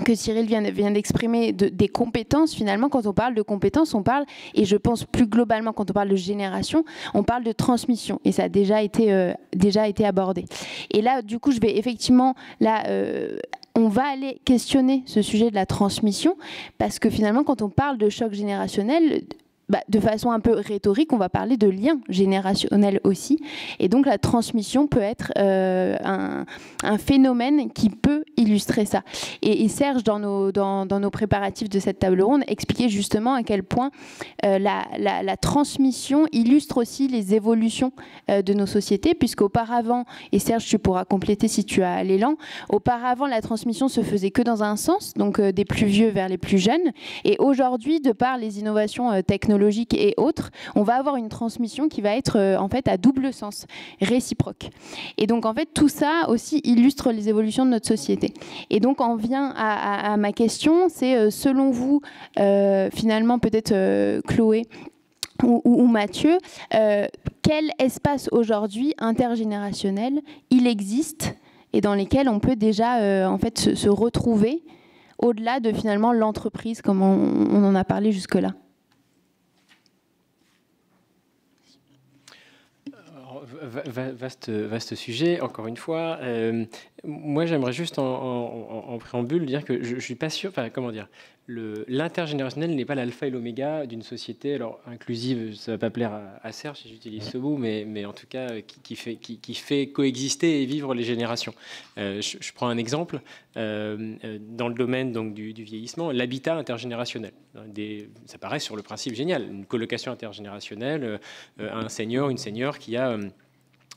que Cyril vient d'exprimer des compétences, finalement, quand on parle de compétences, on parle, et je pense plus globalement quand on parle de génération, on parle de transmission, et ça a déjà été abordé. Et là, du coup, je vais effectivement, on va aller questionner ce sujet de la transmission, parce que finalement, quand on parle de choc générationnel, de façon un peu rhétorique, on va parler de lien générationnel aussi. Et donc, la transmission peut être un phénomène qui peut illustrer ça. Et Serge, dans nos préparatifs de cette table ronde, expliquait justement à quel point la transmission illustre aussi les évolutions de nos sociétés, puisqu'auparavant, et Serge, tu pourras compléter si tu as l'élan, auparavant, la transmission se faisait que dans un sens, donc des plus vieux vers les plus jeunes. Et aujourd'hui, de par les innovations technologiques, technologiques et autres, on va avoir une transmission qui va être en fait à double sens, réciproque. Et donc en fait tout ça aussi illustre les évolutions de notre société. Et donc on vient à ma question, c'est selon vous, finalement peut-être Chloé ou Mathieu, quel espace aujourd'hui intergénérationnel il existe et dans lesquels on peut déjà en fait se retrouver au-delà de finalement l'entreprise comme on en a parlé jusque-là? Vaste sujet, encore une fois. Moi, j'aimerais juste en préambule dire que je ne suis pas sûr, enfin, comment dire, l'intergénérationnel n'est pas l'alpha et l'oméga d'une société. Alors, inclusive, ça ne va pas plaire à Serge si j'utilise ce mot, mais en tout cas, qui fait coexister et vivre les générations. Je prends un exemple. Dans le domaine donc, du vieillissement, l'habitat intergénérationnel. Ça paraît sur le principe génial. Une colocation intergénérationnelle, un senior, une senior qui a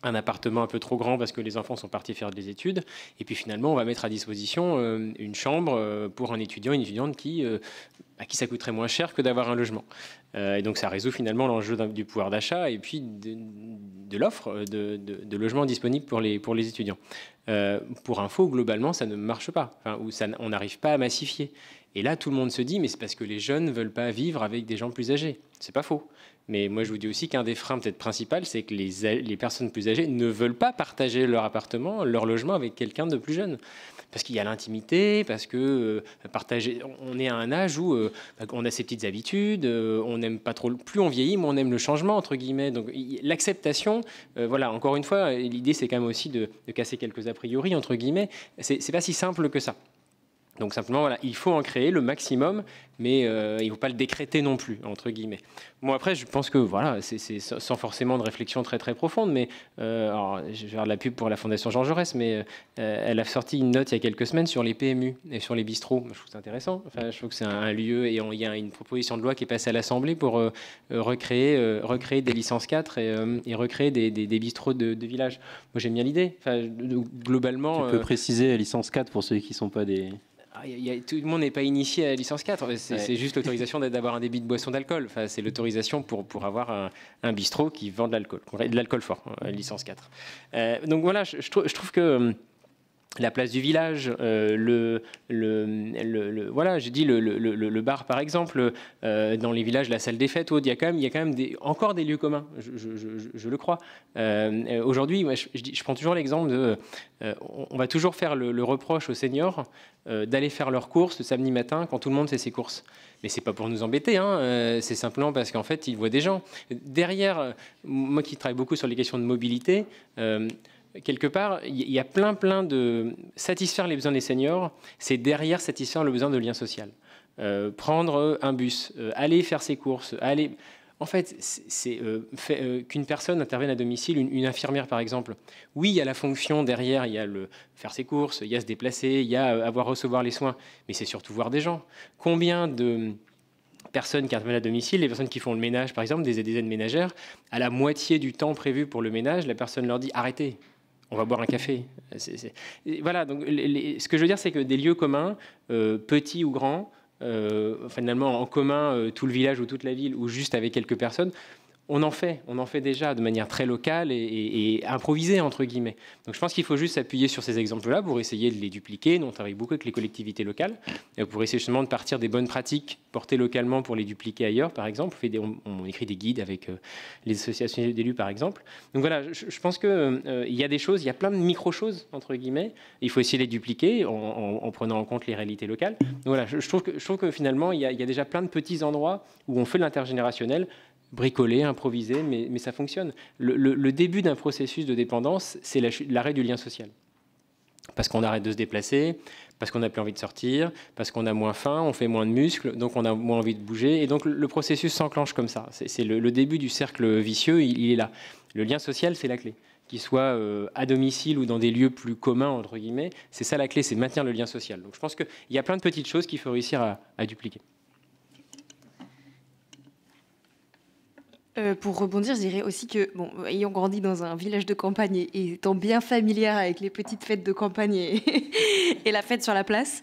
un appartement un peu trop grand parce que les enfants sont partis faire des études. Et puis finalement, on va mettre à disposition une chambre pour un étudiant, une étudiante à qui ça coûterait moins cher que d'avoir un logement. Et donc ça résout finalement l'enjeu du pouvoir d'achat et puis de l'offre de logements disponibles pour les étudiants. Pour info, globalement, ça ne marche pas. Enfin, on n'arrive pas à massifier. Et là, tout le monde se dit, mais c'est parce que les jeunes ne veulent pas vivre avec des gens plus âgés. C'est pas faux. Mais moi, je vous dis aussi qu'un des freins peut-être principaux, c'est que les personnes plus âgées ne veulent pas partager leur appartement, leur logement avec quelqu'un de plus jeune. Parce qu'il y a l'intimité, parce que on est à un âge où on a ses petites habitudes, on n'aime pas trop, plus on vieillit, moins on aime le changement, entre guillemets. Donc l'acceptation, voilà, encore une fois, l'idée c'est quand même aussi de casser quelques a priori, entre guillemets. C'est pas si simple que ça. Donc simplement, voilà, il faut en créer le maximum, mais il ne faut pas le décréter non plus, entre guillemets. Bon, après, je pense que, voilà, c'est sans forcément de réflexion très très profonde, mais alors, je vais faire de la pub pour la Fondation Jean Jaurès, mais elle a sorti une note il y a quelques semaines sur les PMU et sur les bistrots. Je trouve ça intéressant. Enfin, je trouve que c'est un lieu, et il y a une proposition de loi qui est passée à l'Assemblée pour recréer des licences 4 et recréer des bistrots de village. Moi, j'aime bien l'idée. Enfin, globalement... Tu peux préciser licence 4 pour ceux qui ne sont pas des... Tout le monde n'est pas initié à la licence 4. C'est juste l'autorisation d'avoir un débit de boisson d'alcool. Enfin, c'est l'autorisation pour avoir un bistrot qui vend de l'alcool fort, licence 4. Donc voilà, je trouve que la place du village, voilà, j'ai dit le bar par exemple, dans les villages, la salle des fêtes, il y a quand même encore des lieux communs, je le crois. Aujourd'hui, je prends toujours l'exemple de, on va toujours faire le reproche aux seniors d'aller faire leurs courses le samedi matin quand tout le monde fait ses courses. Mais c'est pas pour nous embêter, hein, c'est simplement parce qu'en fait, ils voient des gens. Derrière, moi qui travaille beaucoup sur les questions de mobilité, quelque part, il y a plein de... Satisfaire les besoins des seniors, c'est derrière satisfaire le besoin de lien social. Prendre un bus, aller faire ses courses, aller... En fait, c'est qu'une personne intervienne à domicile, une infirmière par exemple. Oui, il y a la fonction derrière, il y a faire ses courses, il y a se déplacer, il y a recevoir les soins, mais c'est surtout voir des gens. Combien de personnes qui interviennent à domicile, les personnes qui font le ménage par exemple, des aides ménagères, à la moitié du temps prévu pour le ménage, la personne leur dit « arrêtez ». On va boire un café. Voilà, donc ce que je veux dire, c'est que des lieux communs, petits ou grands, finalement en commun tout le village ou toute la ville, ou juste avec quelques personnes, on en fait déjà de manière très locale et improvisée, entre guillemets. Donc je pense qu'il faut juste s'appuyer sur ces exemples-là pour essayer de les dupliquer. Nous, on travaille beaucoup avec les collectivités locales, pour essayer justement de partir des bonnes pratiques portées localement pour les dupliquer ailleurs, par exemple. On écrit des guides avec les associations d'élus, par exemple. Donc voilà, je pense qu'il y a des choses, il y a plein de micro-choses, entre guillemets. Il faut essayer de les dupliquer en prenant en compte les réalités locales. Donc voilà, je trouve que finalement, il y a déjà plein de petits endroits où on fait de l'intergénérationnel, bricoler, improviser, mais ça fonctionne. Le début d'un processus de dépendance, c'est l'arrêt du lien social. Parce qu'on arrête de se déplacer, parce qu'on n'a plus envie de sortir, parce qu'on a moins faim, on fait moins de muscles, donc on a moins envie de bouger. Et donc le processus s'enclenche comme ça. C'est le début du cercle vicieux, il est là. Le lien social, c'est la clé. Qu'il soit à domicile ou dans des lieux plus communs, entre guillemets, c'est ça la clé, c'est maintenir le lien social. Donc je pense qu'il y a plein de petites choses qu'il faut réussir à dupliquer. Pour rebondir, je dirais aussi que, bon, ayant grandi dans un village de campagne et étant bien familière avec les petites fêtes de campagne et la fête sur la place,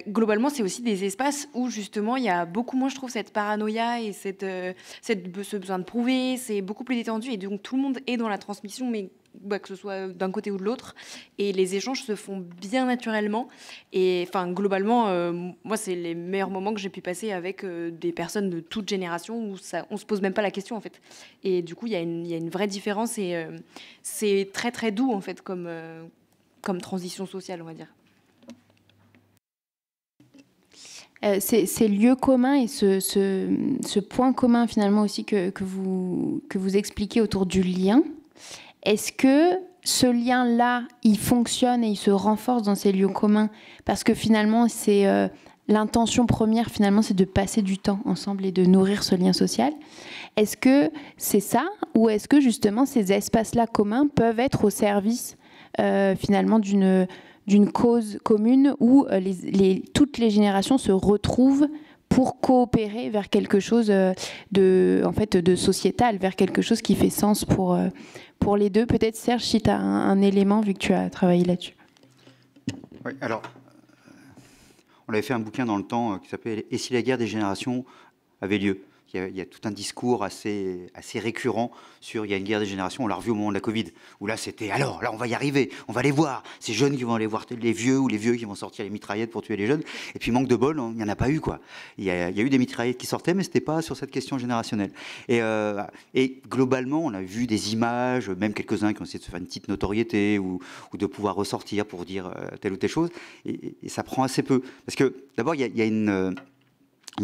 globalement, c'est aussi des espaces où, justement, il y a beaucoup moins, je trouve, cette paranoïa et ce besoin de prouver. C'est beaucoup plus détendu et donc tout le monde est dans la transmission, mais que ce soit d'un côté ou de l'autre. Et les échanges se font bien naturellement. Et enfin, globalement, moi, c'est les meilleurs moments que j'ai pu passer avec des personnes de toute génération où on ne se pose même pas la question, en fait. Et du coup, il y a une vraie différence et c'est très, très doux, en fait, comme transition sociale, on va dire. Ces lieux communs et ce point commun, finalement, aussi que vous expliquez autour du lien, est-ce que ce lien-là, il fonctionne et il se renforce dans ces lieux communs? Parce que finalement, c'est l'intention première, finalement, c'est de passer du temps ensemble et de nourrir ce lien social. Est-ce que c'est ça? Ou est-ce que, justement, ces espaces-là communs peuvent être au service, finalement, d'une cause commune où toutes les générations se retrouvent pour coopérer vers quelque chose de sociétal, vers quelque chose qui fait sens pour les deux? Peut-être, Serge, si tu as un élément, vu que tu as travaillé là-dessus. Oui, alors, on avait fait un bouquin dans le temps qui s'appelait « Et si la guerre des générations avait lieu ?» Il y a tout un discours assez récurrent sur il y a une guerre des générations. On l'a revu au moment de la Covid, où là c'était alors, là on va y arriver, on va les voir, ces jeunes qui vont aller voir les vieux ou les vieux qui vont sortir les mitraillettes pour tuer les jeunes. Et puis manque de bol, il n'y en a pas eu quoi. Il y a eu des mitraillettes qui sortaient, mais c'était pas sur cette question générationnelle. Et globalement, on a vu des images, même quelques-uns qui ont essayé de se faire une petite notoriété ou de pouvoir ressortir pour dire telle ou telle chose. Et ça prend assez peu, parce que d'abord il y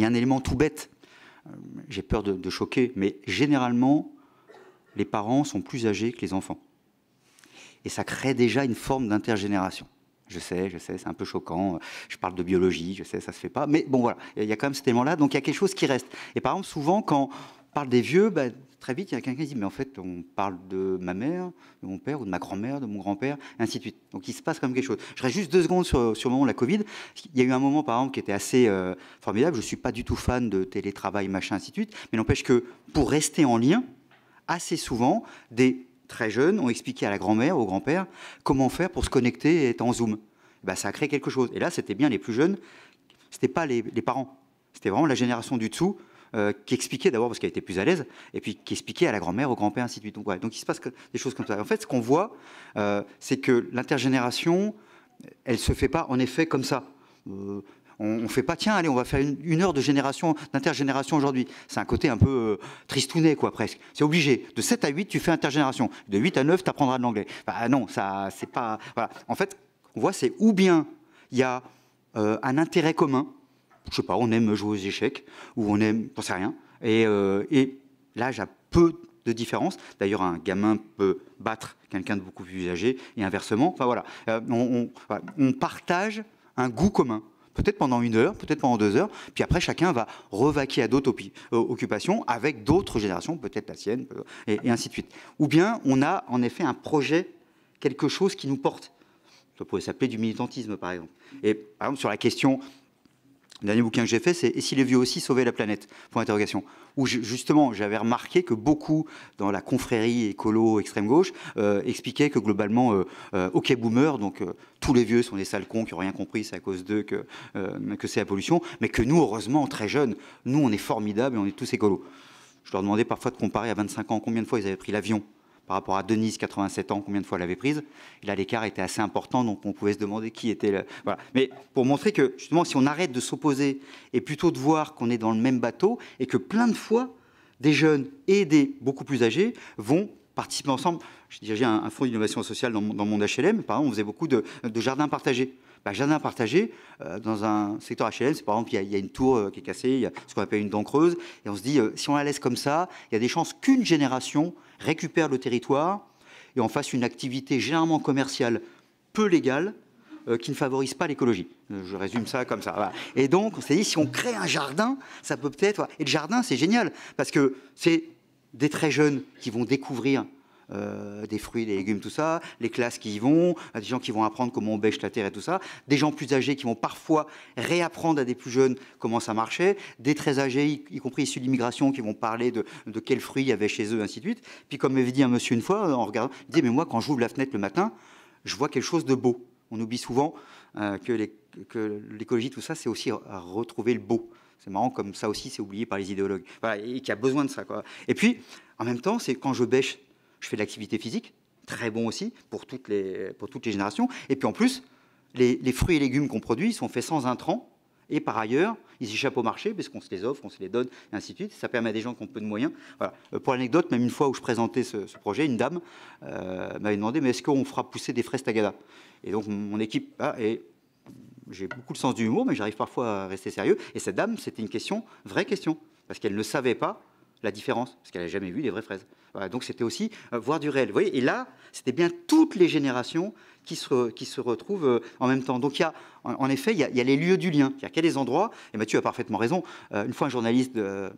a un élément tout bête. J'ai peur de choquer, mais généralement, les parents sont plus âgés que les enfants. Et ça crée déjà une forme d'intergénération. Je sais, c'est un peu choquant. Je parle de biologie, je sais, ça se fait pas. Mais bon, voilà, il y a quand même cet élément-là. Donc, il y a quelque chose qui reste. Et par exemple, souvent, quand on parle des vieux, très vite, il y a quelqu'un qui dit, mais en fait, on parle de ma mère, de mon père, ou de ma grand-mère, de mon grand-père, et ainsi de suite. Donc, il se passe quand même quelque chose. Je reste juste 2 secondes sur le moment de la Covid. Il y a eu un moment, par exemple, qui était assez formidable. Je ne suis pas du tout fan de télétravail, machin, ainsi de suite. Mais n'empêche que, pour rester en lien, assez souvent, des très jeunes ont expliqué à la grand-mère, au grand-père, comment faire pour se connecter et être en Zoom. Ça a créé quelque chose. Et là, c'était bien les plus jeunes. Ce n'était pas les parents. C'était vraiment la génération du dessous qui expliquait d'abord parce qu'elle était plus à l'aise, et puis qui expliquait à la grand-mère, au grand-père, ainsi de suite. Donc il se passe des choses comme ça. En fait, ce qu'on voit, c'est que l'intergénération, elle ne se fait pas en effet comme ça. On ne fait pas, tiens, allez, on va faire une heure d'intergénération aujourd'hui. C'est un côté un peu tristounet, quoi, presque. C'est obligé. De 7 à 8, tu fais intergénération. De 8 à 9, tu apprendras de l'anglais. Non, ça, c'est pas... Voilà. En fait, on voit, c'est ou bien il y a un intérêt commun, je sais pas, on aime jouer aux échecs, ou on aime, j'en sais rien, et l'âge a peu de différence. D'ailleurs, un gamin peut battre quelqu'un de beaucoup plus âgé, et inversement. Enfin voilà, on partage un goût commun. Peut-être pendant 1 heure, peut-être pendant 2 heures, puis après chacun va revaquer à d'autres occupations avec d'autres générations, peut-être la sienne, et ainsi de suite. Ou bien on a en effet un projet, quelque chose qui nous porte. Ça pourrait s'appeler du militantisme, par exemple. Et par exemple, sur la question, le dernier bouquin que j'ai fait, c'est « Et si les vieux aussi sauvaient la planète ?» Point d'interrogation. Où justement, j'avais remarqué que beaucoup, dans la confrérie écolo extrême-gauche, expliquaient que globalement, OK boomer, donc tous les vieux sont des sales cons qui n'ont rien compris, c'est à cause d'eux que c'est la pollution, mais que nous, heureusement, très jeunes, nous, on est formidables et on est tous écolos. Je leur demandais parfois de comparer à 25 ans combien de fois ils avaient pris l'avion par rapport à Denise, 87 ans, combien de fois elle avait prise. Et là, l'écart était assez important, donc on pouvait se demander qui était... Voilà. Mais pour montrer que, justement, si on arrête de s'opposer et plutôt de voir qu'on est dans le même bateau et que plein de fois, des jeunes et des beaucoup plus âgés vont participer ensemble. Je dirigeais un fonds d'innovation sociale dans le monde HLM. Par exemple, on faisait beaucoup de jardins partagés. Jardin partagé, dans un secteur HLM, c'est par exemple, il y a une tour qui est cassée, il y a ce qu'on appelle une dent creuse, et on se dit, si on la laisse comme ça, il y a des chances qu'une génération récupère le territoire et on fasse une activité généralement commerciale peu légale qui ne favorise pas l'écologie. Je résume ça comme ça. Voilà. Et donc, on s'est dit, si on crée un jardin, ça peut peut-être... Et le jardin, c'est génial, parce que c'est des très jeunes qui vont découvrir des fruits, des légumes, tout ça, les classes qui y vont, des gens qui vont apprendre comment on bêche la terre et tout ça, des gens plus âgés qui vont parfois réapprendre à des plus jeunes comment ça marchait, des très âgés, y compris issus de l'immigration, qui vont parler de quels fruits il y avait chez eux, ainsi de suite. Puis comme m'avait dit un monsieur une fois, en regardant, il disait, mais moi, quand j'ouvre la fenêtre le matin, je vois quelque chose de beau. On oublie souvent que l'écologie, tout ça, c'est aussi à retrouver le beau. C'est marrant, comme ça aussi, c'est oublié par les idéologues. Voilà, et qu'il y a besoin de ça, quoi. Et puis, en même temps, c'est quand je bêche, je fais de l'activité physique, très bon aussi pour toutes les générations. Et puis en plus, les fruits et légumes qu'on produit sont faits sans intrants. Et par ailleurs, ils échappent au marché parce qu'on se les offre, on se les donne, et ainsi de suite. Ça permet à des gens qui ont peu de moyens. Voilà. Pour l'anecdote, même une fois où je présentais ce projet, une dame m'avait demandé, mais est-ce qu'on fera pousser des fraises tagada? Et donc mon équipe, et j'ai beaucoup de sens du humour, mais j'arrive parfois à rester sérieux. Et cette dame, c'était une question, vraie question, parce qu'elle ne savait pas la différence, parce qu'elle n'avait jamais vu les vraies fraises. Voilà, donc c'était aussi voir du réel. Vous voyez, et là, c'était bien toutes les générations qui se retrouvent en même temps. Donc en effet, il y a les lieux du lien. Il y a des endroits, et Mathieu a parfaitement raison. Une fois, un journaliste, je ne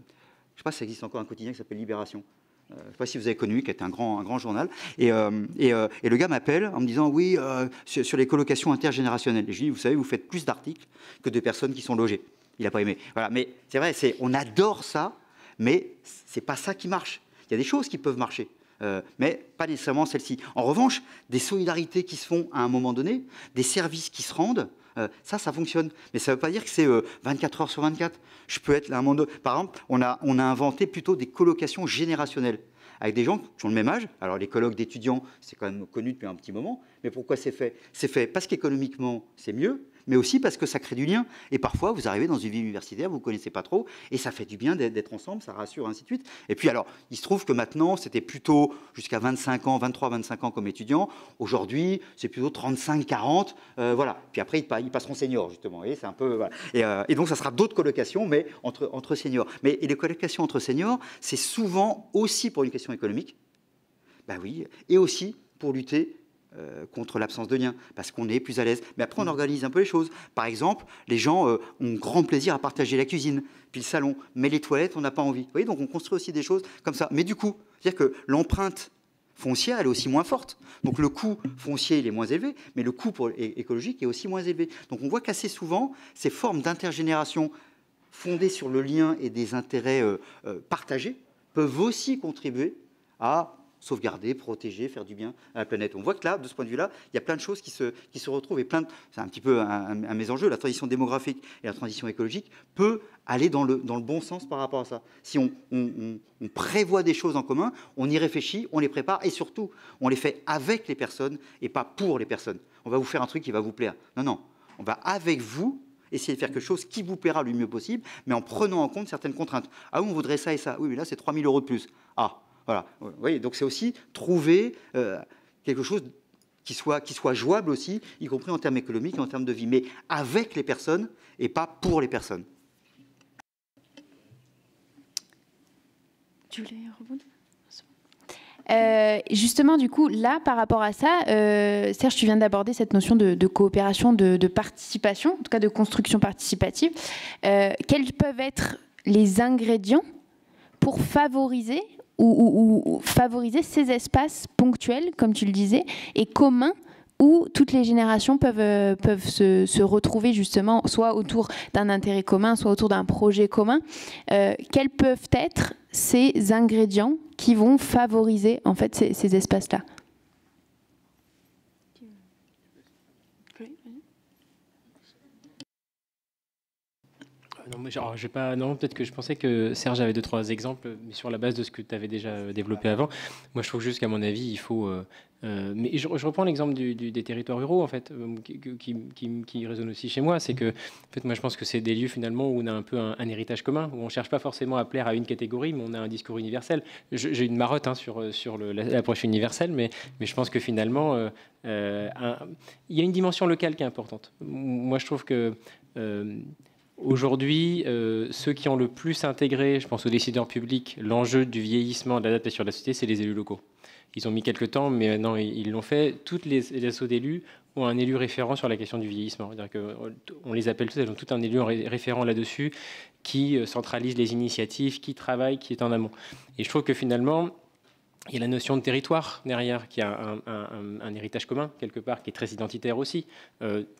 sais pas si ça existe encore, un quotidien qui s'appelle Libération. Je ne sais pas si vous avez connu, qui est un grand journal. Et le gars m'appelle en me disant, oui, sur les colocations intergénérationnelles. Et je lui dis, vous savez, vous faites plus d'articles que de personnes qui sont logées. Il n'a pas aimé. Voilà, mais c'est vrai, on adore ça. Mais ce n'est pas ça qui marche. Il y a des choses qui peuvent marcher, mais pas nécessairement celles-ci. En revanche, des solidarités qui se font à un moment donné, des services qui se rendent, ça fonctionne. Mais ça ne veut pas dire que c'est 24 heures sur 24. Je peux être là à un moment donné. Par exemple, on a inventé plutôt des colocations générationnelles avec des gens qui ont le même âge. Alors les colloques d'étudiants, c'est quand même connu depuis un petit moment. Mais pourquoi c'est fait? C'est fait parce qu'économiquement, c'est mieux, mais aussi parce que ça crée du lien. Et parfois, vous arrivez dans une vie universitaire, vous ne connaissez pas trop, et ça fait du bien d'être ensemble, ça rassure, ainsi de suite. Et puis alors, il se trouve que maintenant, c'était plutôt jusqu'à 25 ans, 23, 25 ans comme étudiant. Aujourd'hui, c'est plutôt 35, 40, voilà. Puis après, ils passeront seniors, justement. Et c'est un peu, voilà. Et donc, ça sera d'autres colocations, mais entre seniors. Mais les colocations entre seniors, c'est souvent aussi pour une question économique, ben oui, et aussi pour lutter contre l'absence de lien, parce qu'on est plus à l'aise. Mais après, on organise un peu les choses. Par exemple, les gens ont grand plaisir à partager la cuisine, puis le salon, mais les toilettes, on n'a pas envie. Vous voyez, donc on construit aussi des choses comme ça. Mais du coup, c'est-à-dire que l'empreinte foncière, elle est aussi moins forte. Donc le coût foncier, il est moins élevé, mais le coût écologique est aussi moins élevé. Donc on voit qu'assez souvent, ces formes d'intergénération fondées sur le lien et des intérêts partagés peuvent aussi contribuer à sauvegarder, protéger, faire du bien à la planète. On voit que là, de ce point de vue-là, il y a plein de choses qui se retrouvent et c'est un petit peu un mes enjeux. La transition démographique et la transition écologique peut aller dans le bon sens par rapport à ça. Si on prévoit des choses en commun, on y réfléchit, on les prépare et surtout, on les fait avec les personnes et pas pour les personnes. On va vous faire un truc qui va vous plaire. Non, on va avec vous essayer de faire quelque chose qui vous plaira le mieux possible, mais en prenant en compte certaines contraintes. Ah oui, on voudrait ça et ça. Oui, mais là, c'est 3 000 € de plus. Ah, voilà. Oui, donc c'est aussi trouver quelque chose qui soit jouable aussi, y compris en termes économiques et en termes de vie, mais avec les personnes et pas pour les personnes. Tu voulais rebondir ? Justement, du coup, là, par rapport à ça, Serge, tu viens d'aborder cette notion de coopération, de participation, en tout cas de construction participative. Quels peuvent être les ingrédients pour favoriser ou favoriser ces espaces ponctuels, comme tu le disais, et communs, où toutes les générations peuvent se retrouver justement, soit autour d'un intérêt commun, soit autour d'un projet commun. Quels peuvent être ces ingrédients qui vont favoriser en fait ces espaces-là? Non, peut-être que je pensais que Serge avait 2-3 exemples, mais sur la base de ce que tu avais déjà développé avant. Moi, je trouve juste qu'à mon avis, il faut... mais je reprends l'exemple des territoires ruraux, en fait, qui résonne aussi chez moi. C'est que, en fait, moi, je pense que c'est des lieux, finalement, où on a un peu un héritage commun, où on ne cherche pas forcément à plaire à une catégorie, mais on a un discours universel. J'ai une marotte sur l'approche universelle, mais je pense que, finalement, il y a une dimension locale qui est importante. Moi, je trouve que... Aujourd'hui, ceux qui ont le plus intégré, je pense aux décideurs publics, l'enjeu du vieillissement, de l'adaptation de la société, c'est les élus locaux. Ils ont mis quelques temps, mais maintenant ils l'ont fait. Toutes les assos d'élus ont un élu référent sur la question du vieillissement. On les appelle tous, elles ont tout un élu référent là-dessus qui centralise les initiatives, qui travaille, qui est en amont. Et je trouve que finalement, Il y a la notion de territoire derrière, qui a un héritage commun, quelque part, qui est très identitaire aussi,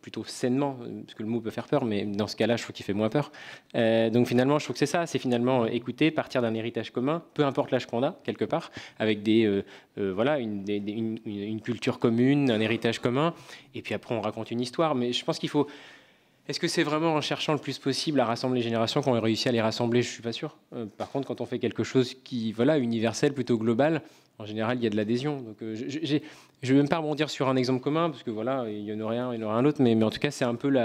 plutôt sainement, parce que le mot peut faire peur, mais dans ce cas-là, je trouve qu'il fait moins peur. Donc finalement, je trouve que c'est ça, c'est finalement écouter, partir d'un héritage commun, peu importe l'âge qu'on a, quelque part, avec voilà, une culture commune, un héritage commun, et puis après, on raconte une histoire. Mais je pense qu'il faut... Est-ce que c'est vraiment en cherchant le plus possible à rassembler les générations qu'on réussit à les rassembler? Je ne suis pas sûr. Par contre, quand on fait quelque chose qui, voilà, universel, plutôt global, en général, il y a de l'adhésion. Donc, je ne vais même pas rebondir sur un exemple commun, parce que voilà, il y en aurait un, il y en aura un autre, mais en tout cas, c'est un peu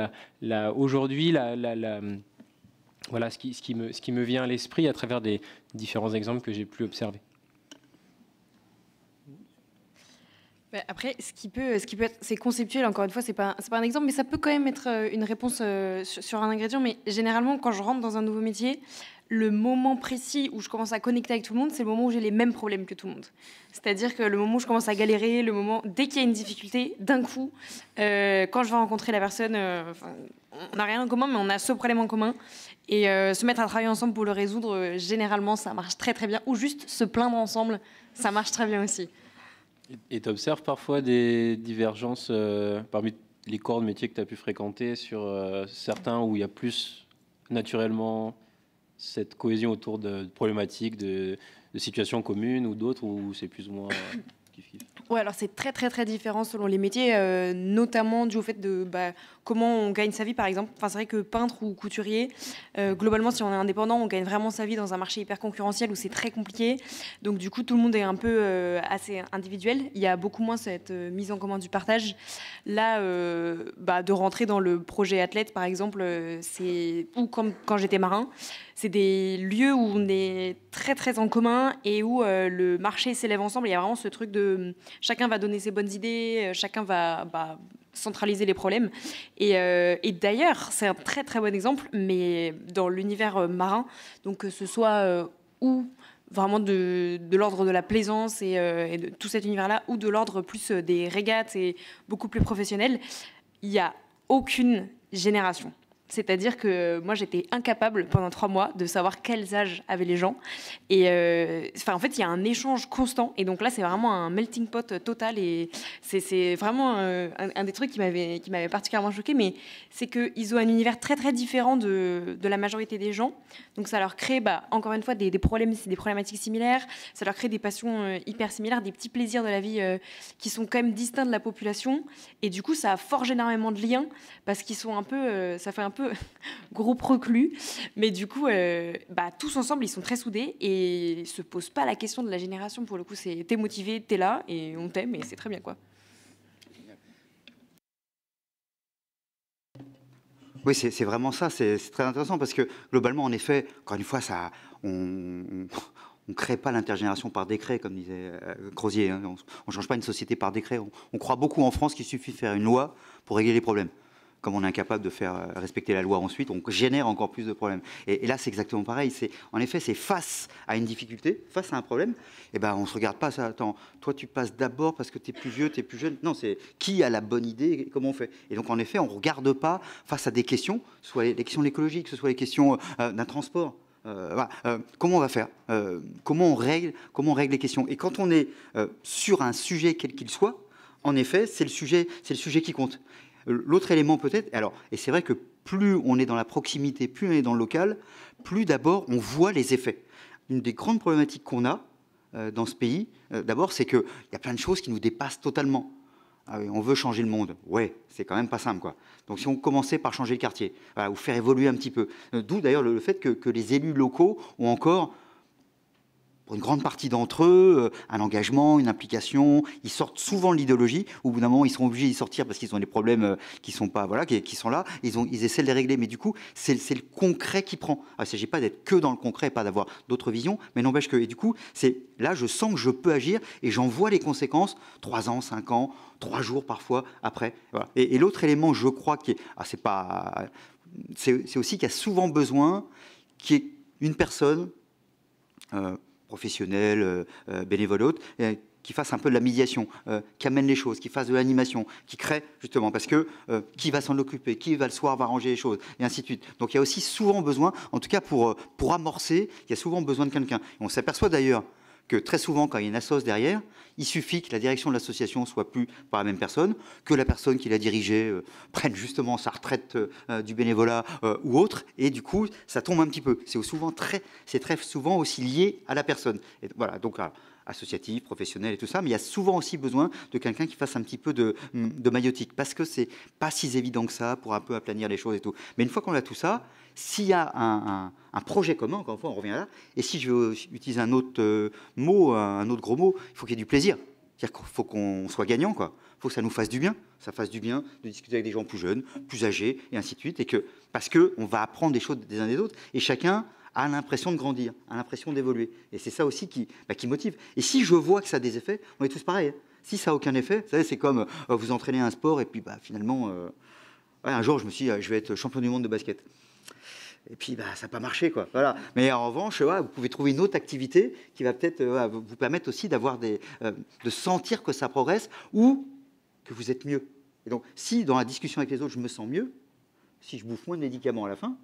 aujourd'hui voilà, ce qui me vient à l'esprit à travers des différents exemples que j'ai pu observer. Après, ce qui peut être, c'est conceptuel, encore une fois, c'est pas un exemple, mais ça peut quand même être une réponse sur un ingrédient. Mais généralement, quand je rentre dans un nouveau métier, le moment précis où je commence à connecter avec tout le monde, c'est le moment où j'ai les mêmes problèmes que tout le monde. C'est-à-dire que le moment où je commence à galérer, le moment, dès qu'il y a une difficulté, d'un coup, quand je vais rencontrer la personne, on n'a rien en commun, mais on a ce problème en commun. Et se mettre à travailler ensemble pour le résoudre, généralement, ça marche très très bien. Ou juste se plaindre ensemble, ça marche très bien aussi. Et tu observes parfois des divergences parmi les corps de métier que tu as pu fréquenter sur certains où il y a plus naturellement cette cohésion autour de problématiques, de situations communes, ou d'autres où c'est plus ou moins kiff-kiff? Ouais, alors c'est très très très différent selon les métiers, notamment dû au fait de comment on gagne sa vie par exemple. Enfin, c'est vrai que peintre ou couturier, globalement si on est indépendant, on gagne vraiment sa vie dans un marché hyper concurrentiel où c'est très compliqué. Donc du coup tout le monde est un peu assez individuel. Il y a beaucoup moins cette mise en commun du partage. Là, de rentrer dans le projet athlète par exemple, ou comme quand j'étais marin, c'est des lieux où on est très très en commun et où le marché s'élève ensemble. Il y a vraiment ce truc de chacun va donner ses bonnes idées, chacun va centraliser les problèmes. Et d'ailleurs, c'est un très très bon exemple, mais dans l'univers marin, donc que ce soit ou vraiment de l'ordre de la plaisance et de tout cet univers-là, ou de l'ordre plus des régates et beaucoup plus professionnel, il n'y a aucune génération. C'est-à-dire que moi, j'étais incapable pendant 3 mois de savoir quels âges avaient les gens. Et en fait, il y a un échange constant. Et donc là, c'est vraiment un melting pot total. Et c'est vraiment un des trucs qui m'avait particulièrement choqué. Mais c'est qu'ils ont un univers très, très différent de la majorité des gens. Donc ça leur crée, encore une fois, des problématiques similaires. Ça leur crée des passions hyper similaires, des petits plaisirs de la vie qui sont quand même distincts de la population. Et du coup, ça forge énormément de liens parce qu'ils sont un peu... ça fait un peu groupe reclus, mais du coup tous ensemble ils sont très soudés et se posent pas la question de la génération. Pour le coup, c'est t'es motivé, t'es là et on t'aime et c'est très bien quoi. Oui, c'est vraiment ça, c'est très intéressant parce que globalement, en effet, encore une fois, on ne crée pas l'intergénération par décret, comme disait Crozier, hein. On ne change pas une société par décret. On croit beaucoup en France qu'il suffit de faire une loi pour régler les problèmes. Comme on est incapable de faire respecter la loi ensuite, on génère encore plus de problèmes. Et là, c'est exactement pareil. En effet, c'est face à une difficulté, face à un problème, on ne se regarde pas ça. Attends, toi, tu passes d'abord parce que tu es plus vieux, tu es plus jeune. Non, c'est qui a la bonne idée et comment on fait. Et donc, en effet, on ne regarde pas face à des questions, soit les questions de l'écologie, que ce soit les questions d'un transport. Comment on va faire, comment on règle les questions. Et quand on est sur un sujet quel qu'il soit, en effet, c'est le sujet qui compte. L'autre élément peut-être, et c'est vrai que plus on est dans la proximité, plus on est dans le local, plus d'abord on voit les effets. Une des grandes problématiques qu'on a dans ce pays, d'abord, c'est qu'il y a plein de choses qui nous dépassent totalement. Ah oui, on veut changer le monde, ouais, c'est quand même pas simple, quoi. Donc si on commençait par changer le quartier, ou faire évoluer un petit peu, d'où d'ailleurs le fait que les élus locaux ont encore... pour une grande partie d'entre eux, un engagement, une implication. Ils sortent souvent de l'idéologie. Au bout d'un moment, ils sont obligés d'y sortir parce qu'ils ont des problèmes qui sont pas, qui sont là. Ils essaient de les régler. Mais du coup, c'est le concret qui prend. Il ne s'agit pas d'être que dans le concret, pas d'avoir d'autres visions, mais n'empêche que. Et du coup, là, je sens que je peux agir et j'en vois les conséquences 3 ans, 5 ans, 3 jours parfois après. Voilà. Et l'autre élément, je crois, c'est aussi qu'il y a souvent besoin qu'il y ait une personne... professionnels, bénévoles autres, qui fassent un peu de la médiation, qui amènent les choses, qui fassent de l'animation, qui créent justement, parce que qui va s'en occuper, qui va le soir va ranger les choses, et ainsi de suite. Donc il y a aussi souvent besoin, en tout cas pour amorcer, il y a souvent besoin de quelqu'un. Et on s'aperçoit d'ailleurs que très souvent, quand il y a une assoce derrière, il suffit que la direction de l'association soit plus par la même personne, que la personne qui l'a dirigée prenne justement sa retraite du bénévolat ou autre, et du coup, ça tombe un petit peu. C'est très souvent aussi lié à la personne. Et voilà, donc associatif, professionnel et tout ça, mais il y a souvent aussi besoin de quelqu'un qui fasse un petit peu de maïotique, parce que c'est pas si évident que ça pour un peu aplanir les choses et tout. Mais une fois qu'on a tout ça, s'il y a un projet commun, encore une fois, on revient là, et si je veux utiliser un autre mot, un autre gros mot, il faut qu'il y ait du plaisir. C'est-à-dire qu'il faut qu'on soit gagnant, quoi. Il faut que ça nous fasse du bien. Ça fasse du bien de discuter avec des gens plus jeunes, plus âgés, et ainsi de suite, parce qu'on va apprendre des choses des uns des autres, et chacun a l'impression de grandir, a l'impression d'évoluer. Et c'est ça aussi qui motive. Et si je vois que ça a des effets, on est tous pareils. Si ça n'a aucun effet, vous savez, c'est comme vous entraînez à un sport, et puis finalement, un jour, je me suis dit, je vais être champion du monde de basket. Et puis, ça n'a pas marché, quoi. Voilà. Mais en revanche, vous pouvez trouver une autre activité qui va peut-être vous permettre aussi d'avoir de sentir que ça progresse ou que vous êtes mieux. Et donc, si dans la discussion avec les autres, je me sens mieux, si je bouffe moins de médicaments à la fin,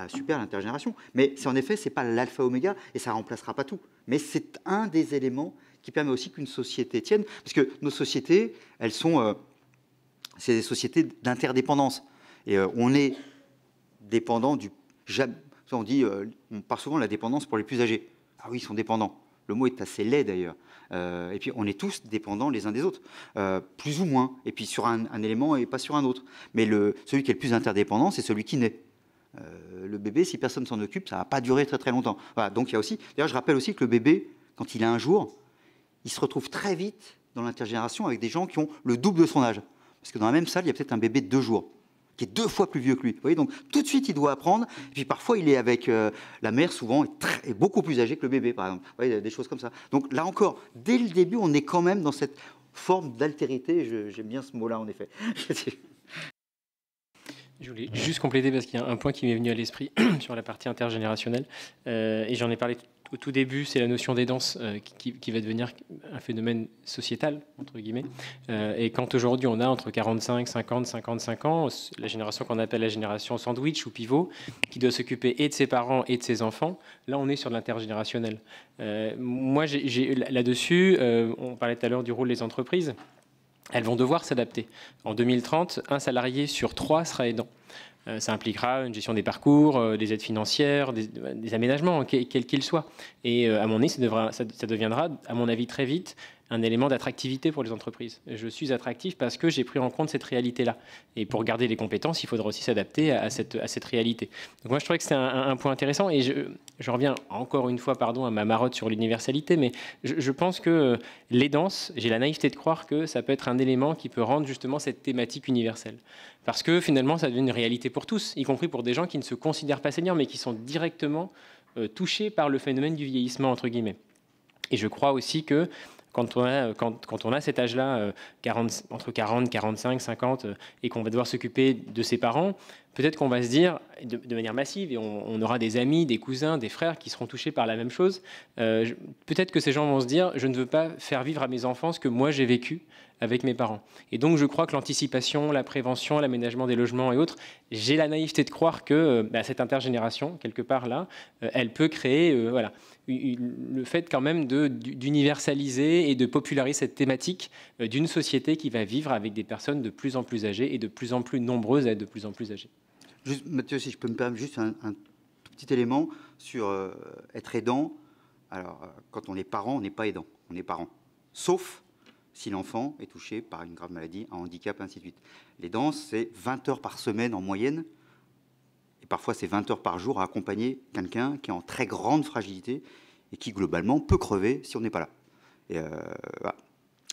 super, l'intergénération. Mais en effet, ce n'est pas l'alpha oméga et ça ne remplacera pas tout. Mais c'est un des éléments qui permet aussi qu'une société tienne. Parce que nos sociétés, elles sont... c'est des sociétés d'interdépendance. Et on est dépendant du... On parle souvent de la dépendance pour les plus âgés. Ah oui, ils sont dépendants. Le mot est assez laid d'ailleurs. Et puis on est tous dépendants les uns des autres, plus ou moins. Et puis sur un élément et pas sur un autre. Mais celui qui est le plus interdépendant, c'est celui qui naît. Le bébé, si personne ne s'en occupe, ça ne va pas durer très très longtemps. Voilà, donc il y a aussi... D'ailleurs, je rappelle aussi que le bébé, quand il a un jour, il se retrouve très vite dans l'intergénération avec des gens qui ont le double de son âge. Parce que dans la même salle, il y a peut-être un bébé de 2 jours, qui est 2 fois plus vieux que lui. Vous voyez, donc tout de suite, il doit apprendre. Et puis parfois, il est avec la mère, souvent, est beaucoup plus âgée que le bébé, par exemple. Vous voyez, des choses comme ça. Donc là encore, dès le début, on est quand même dans cette forme d'altérité. J'aime bien ce mot-là, en effet. Je voulais juste compléter parce qu'il y a un point qui m'est venu à l'esprit sur la partie intergénérationnelle. Et j'en ai parlé au tout début, c'est la notion d'aidance qui va devenir un phénomène sociétal, entre guillemets. Et quand aujourd'hui on a entre 45, 50, 55 ans, la génération qu'on appelle la génération sandwich ou pivot, qui doit s'occuper et de ses parents et de ses enfants, là on est sur l'intergénérationnel. Moi, là-dessus, on parlait tout à l'heure du rôle des entreprises. Elles vont devoir s'adapter. En 2030, un salarié sur 3 sera aidant. Ça impliquera une gestion des parcours, des aides financières, des aménagements, quels qu'ils soient. Et à mon avis, ça deviendra, à mon avis, très vite un élément d'attractivité pour les entreprises. Je suis attractif parce que j'ai pris en compte cette réalité-là. Et pour garder les compétences, il faudra aussi s'adapter à cette réalité. Donc moi, je trouvais que c'est un point intéressant. Et je reviens encore une fois à ma marotte sur l'universalité, mais je pense que l'aidance, j'ai la naïveté de croire que ça peut être un élément qui peut rendre justement cette thématique universelle. Parce que finalement, ça devient une réalité pour tous, y compris pour des gens qui ne se considèrent pas seniors, mais qui sont directement touchés par le phénomène du vieillissement, entre guillemets. Et je crois aussi que quand on a cet âge-là, entre 40, 45, 50, et qu'on va devoir s'occuper de ses parents, peut-être qu'on va se dire, de manière massive, et on aura des amis, des cousins, des frères qui seront touchés par la même chose, peut-être que ces gens vont se dire, je ne veux pas faire vivre à mes enfants ce que moi j'ai vécu avec mes parents. Et donc je crois que l'anticipation, la prévention, l'aménagement des logements et autres, j'ai la naïveté de croire que cette intergénération, quelque part là, elle peut créer le fait quand même d'universaliser et de populariser cette thématique d'une société qui va vivre avec des personnes de plus en plus âgées et de plus en plus nombreuses à être de plus en plus âgées. Juste, Mathieu, si je peux me permettre juste un tout petit élément sur être aidant. Alors, quand on est parent, on n'est pas aidant, on est parent. Sauf si l'enfant est touché par une grave maladie, un handicap, ainsi de suite. L'aidance, c'est 20 heures par semaine en moyenne, et parfois c'est 20 heures par jour à accompagner quelqu'un qui est en très grande fragilité et qui, globalement, peut crever si on n'est pas là. Et, voilà.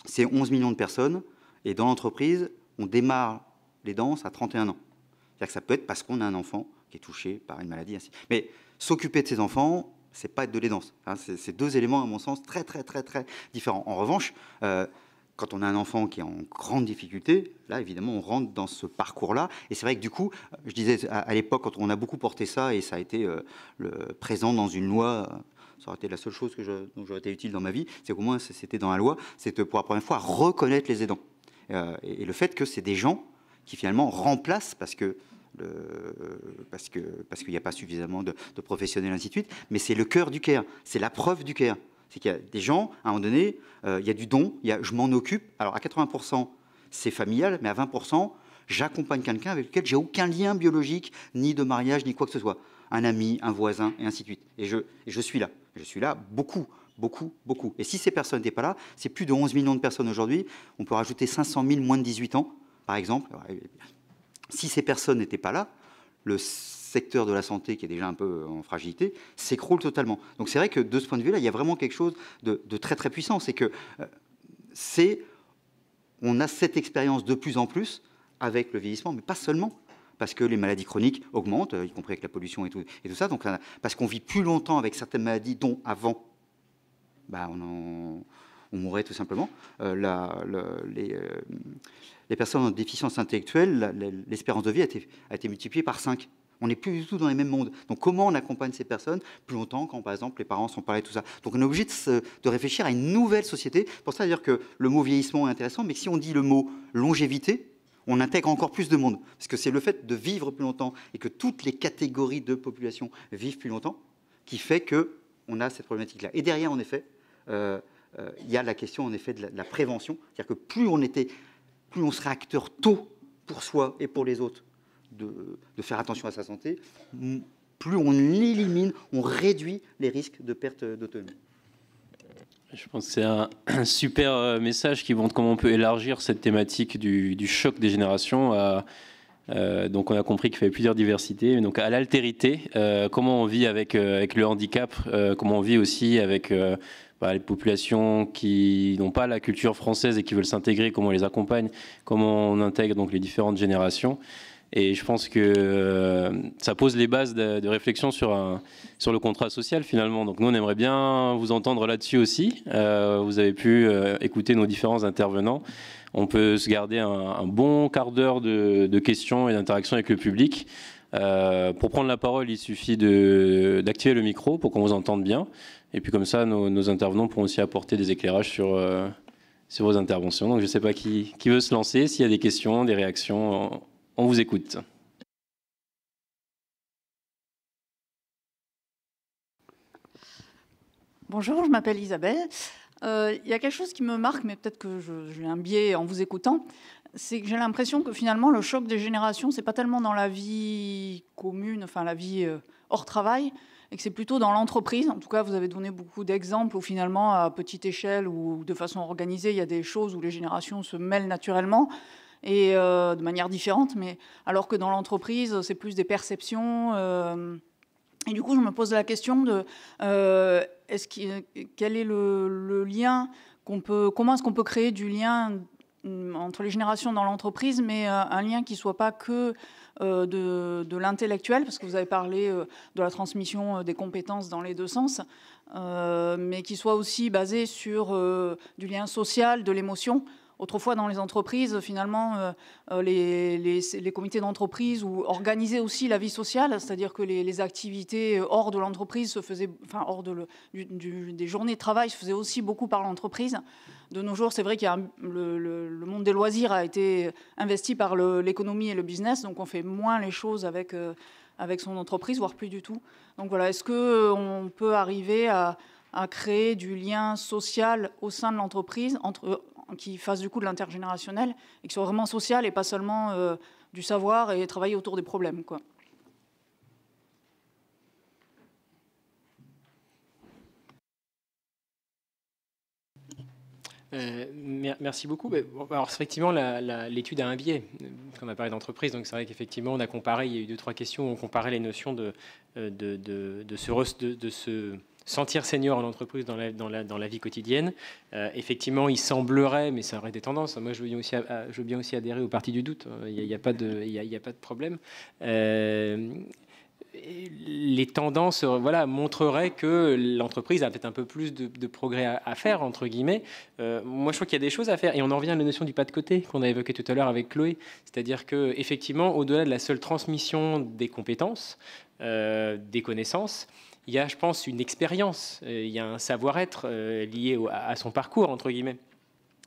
C'est 11 millions de personnes, et dans l'entreprise, on démarre l'aidance à 31 ans. C'est-à-dire que ça peut être parce qu'on a un enfant qui est touché par une maladie, ainsi. Mais s'occuper de ses enfants, c'est pas être de l'aidance. Hein. C'est 2 éléments, à mon sens, très, très, très, très différents. En revanche, quand on a un enfant qui est en grande difficulté, là, évidemment, on rentre dans ce parcours-là. Et c'est vrai que du coup, je disais à l'époque, quand on a beaucoup porté ça, et ça a été présent dans une loi, ça aurait été la seule chose dont j'aurais été utile dans ma vie, c'est qu'au moins, c'était dans la loi, c'est pour la première fois reconnaître les aidants. Et le fait que c'est des gens qui, finalement, remplacent, parce qu'il n'y a pas suffisamment de professionnels, ainsi de suite, mais c'est le cœur du care, c'est la preuve du care. C'est qu'il y a des gens, à un moment donné, il y a du don, il y a je m'en occupe. Alors à 80%, c'est familial, mais à 20%, j'accompagne quelqu'un avec lequel j'ai aucun lien biologique, ni de mariage, ni quoi que ce soit. Un ami, un voisin, et ainsi de suite. Et je suis là. Je suis là beaucoup, beaucoup, beaucoup. Et si ces personnes n'étaient pas là, c'est plus de 11 millions de personnes aujourd'hui. On peut rajouter 500 000 moins de 18 ans, par exemple. Si ces personnes n'étaient pas là, le secteur de la santé, qui est déjà un peu en fragilité, s'écroule totalement. Donc c'est vrai que de ce point de vue-là, il y a vraiment quelque chose de très très puissant. C'est que on a cette expérience de plus en plus avec le vieillissement, mais pas seulement. Parce que les maladies chroniques augmentent, y compris avec la pollution et tout ça. Donc, parce qu'on vit plus longtemps avec certaines maladies dont avant, on mourrait tout simplement. Les personnes en déficience intellectuelle, l'espérance de vie a été multipliée par 5. On n'est plus du tout dans les mêmes mondes. Donc comment on accompagne ces personnes plus longtemps quand, par exemple, les parents sont parlés, tout ça. Donc on est obligé de réfléchir à une nouvelle société. Pour ça, dire que le mot vieillissement est intéressant, mais si on dit le mot longévité, on intègre encore plus de monde. Parce que c'est le fait de vivre plus longtemps et que toutes les catégories de population vivent plus longtemps qui fait qu'on a cette problématique-là. Et derrière, en effet, il y a la question en effet de la prévention. C'est-à-dire que plus on serait acteur tôt pour soi et pour les autres de faire attention à sa santé, plus on élimine, on réduit les risques de perte d'autonomie. Je pense que c'est un super message qui montre comment on peut élargir cette thématique du choc des générations à, donc on a compris qu'il fallait plusieurs diversités, donc à l'altérité, comment on vit avec le handicap, comment on vit aussi avec les populations qui n'ont pas la culture française et qui veulent s'intégrer, comment on les accompagne, comment on intègre donc les différentes générations. Et je pense que ça pose les bases de réflexion sur le contrat social finalement. Donc nous, on aimerait bien vous entendre là-dessus aussi. Vous avez pu écouter nos différents intervenants. On peut se garder un bon quart d'heure de questions et d'interactions avec le public. Pour prendre la parole, il suffit d'activer le micro pour qu'on vous entende bien. Et puis comme ça, nos intervenants pourront aussi apporter des éclairages sur vos interventions. Donc je ne sais pas qui veut se lancer, s'il y a des questions, des réactions. On vous écoute. Bonjour, je m'appelle Isabelle. Il y a quelque chose qui me marque, mais peut-être que j'ai un biais en vous écoutant, c'est que j'ai l'impression que finalement le choc des générations, c'est pas tellement dans la vie commune, enfin la vie hors travail, et que c'est plutôt dans l'entreprise. En tout cas, vous avez donné beaucoup d'exemples où finalement, à petite échelle ou de façon organisée, il y a des choses où les générations se mêlent naturellement et de manière différente, mais alors que dans l'entreprise, c'est plus des perceptions. Et du coup, je me pose la question de quel est le lien comment est-ce qu'on peut créer du lien entre les générations dans l'entreprise, mais un lien qui ne soit pas que de l'intellectuel, parce que vous avez parlé de la transmission des compétences dans les deux sens, mais qui soit aussi basé sur du lien social, de l'émotion. Autrefois, dans les entreprises, finalement, les comités d'entreprise organisaient aussi la vie sociale, c'est-à-dire que les activités hors de l'entreprise se faisaient, enfin hors des journées de travail, se faisaient aussi beaucoup par l'entreprise. De nos jours, c'est vrai qu'il y a le monde des loisirs a été investi par l'économie et le business, donc on fait moins les choses avec son entreprise, voire plus du tout. Donc voilà, est-ce qu'on peut arriver à créer du lien social au sein de l'entreprise qui fasse du coup de l'intergénérationnel et qui soit vraiment social et pas seulement du savoir et travailler autour des problèmes, quoi. Merci beaucoup. Alors effectivement, l'étude a un biais. On a parlé d'entreprise, donc c'est vrai qu'effectivement, on a comparé. Il y a eu 2-3 questions où on comparait les notions de se sentir senior en entreprise dans la vie quotidienne. Effectivement, il semblerait, mais ça aurait des tendances. Moi, je veux bien aussi adhérer au parti du doute. Il n'y a pas de problème. Les tendances montreraient que l'entreprise a peut-être un peu plus de progrès à faire, entre guillemets. Moi, je crois qu'il y a des choses à faire. Et on en revient à la notion du pas de côté qu'on a évoqué tout à l'heure avec Chloé. C'est-à-dire qu'effectivement, au-delà de la seule transmission des compétences, des connaissances, il y a, je pense, une expérience. Il y a un savoir-être lié à son parcours, entre guillemets.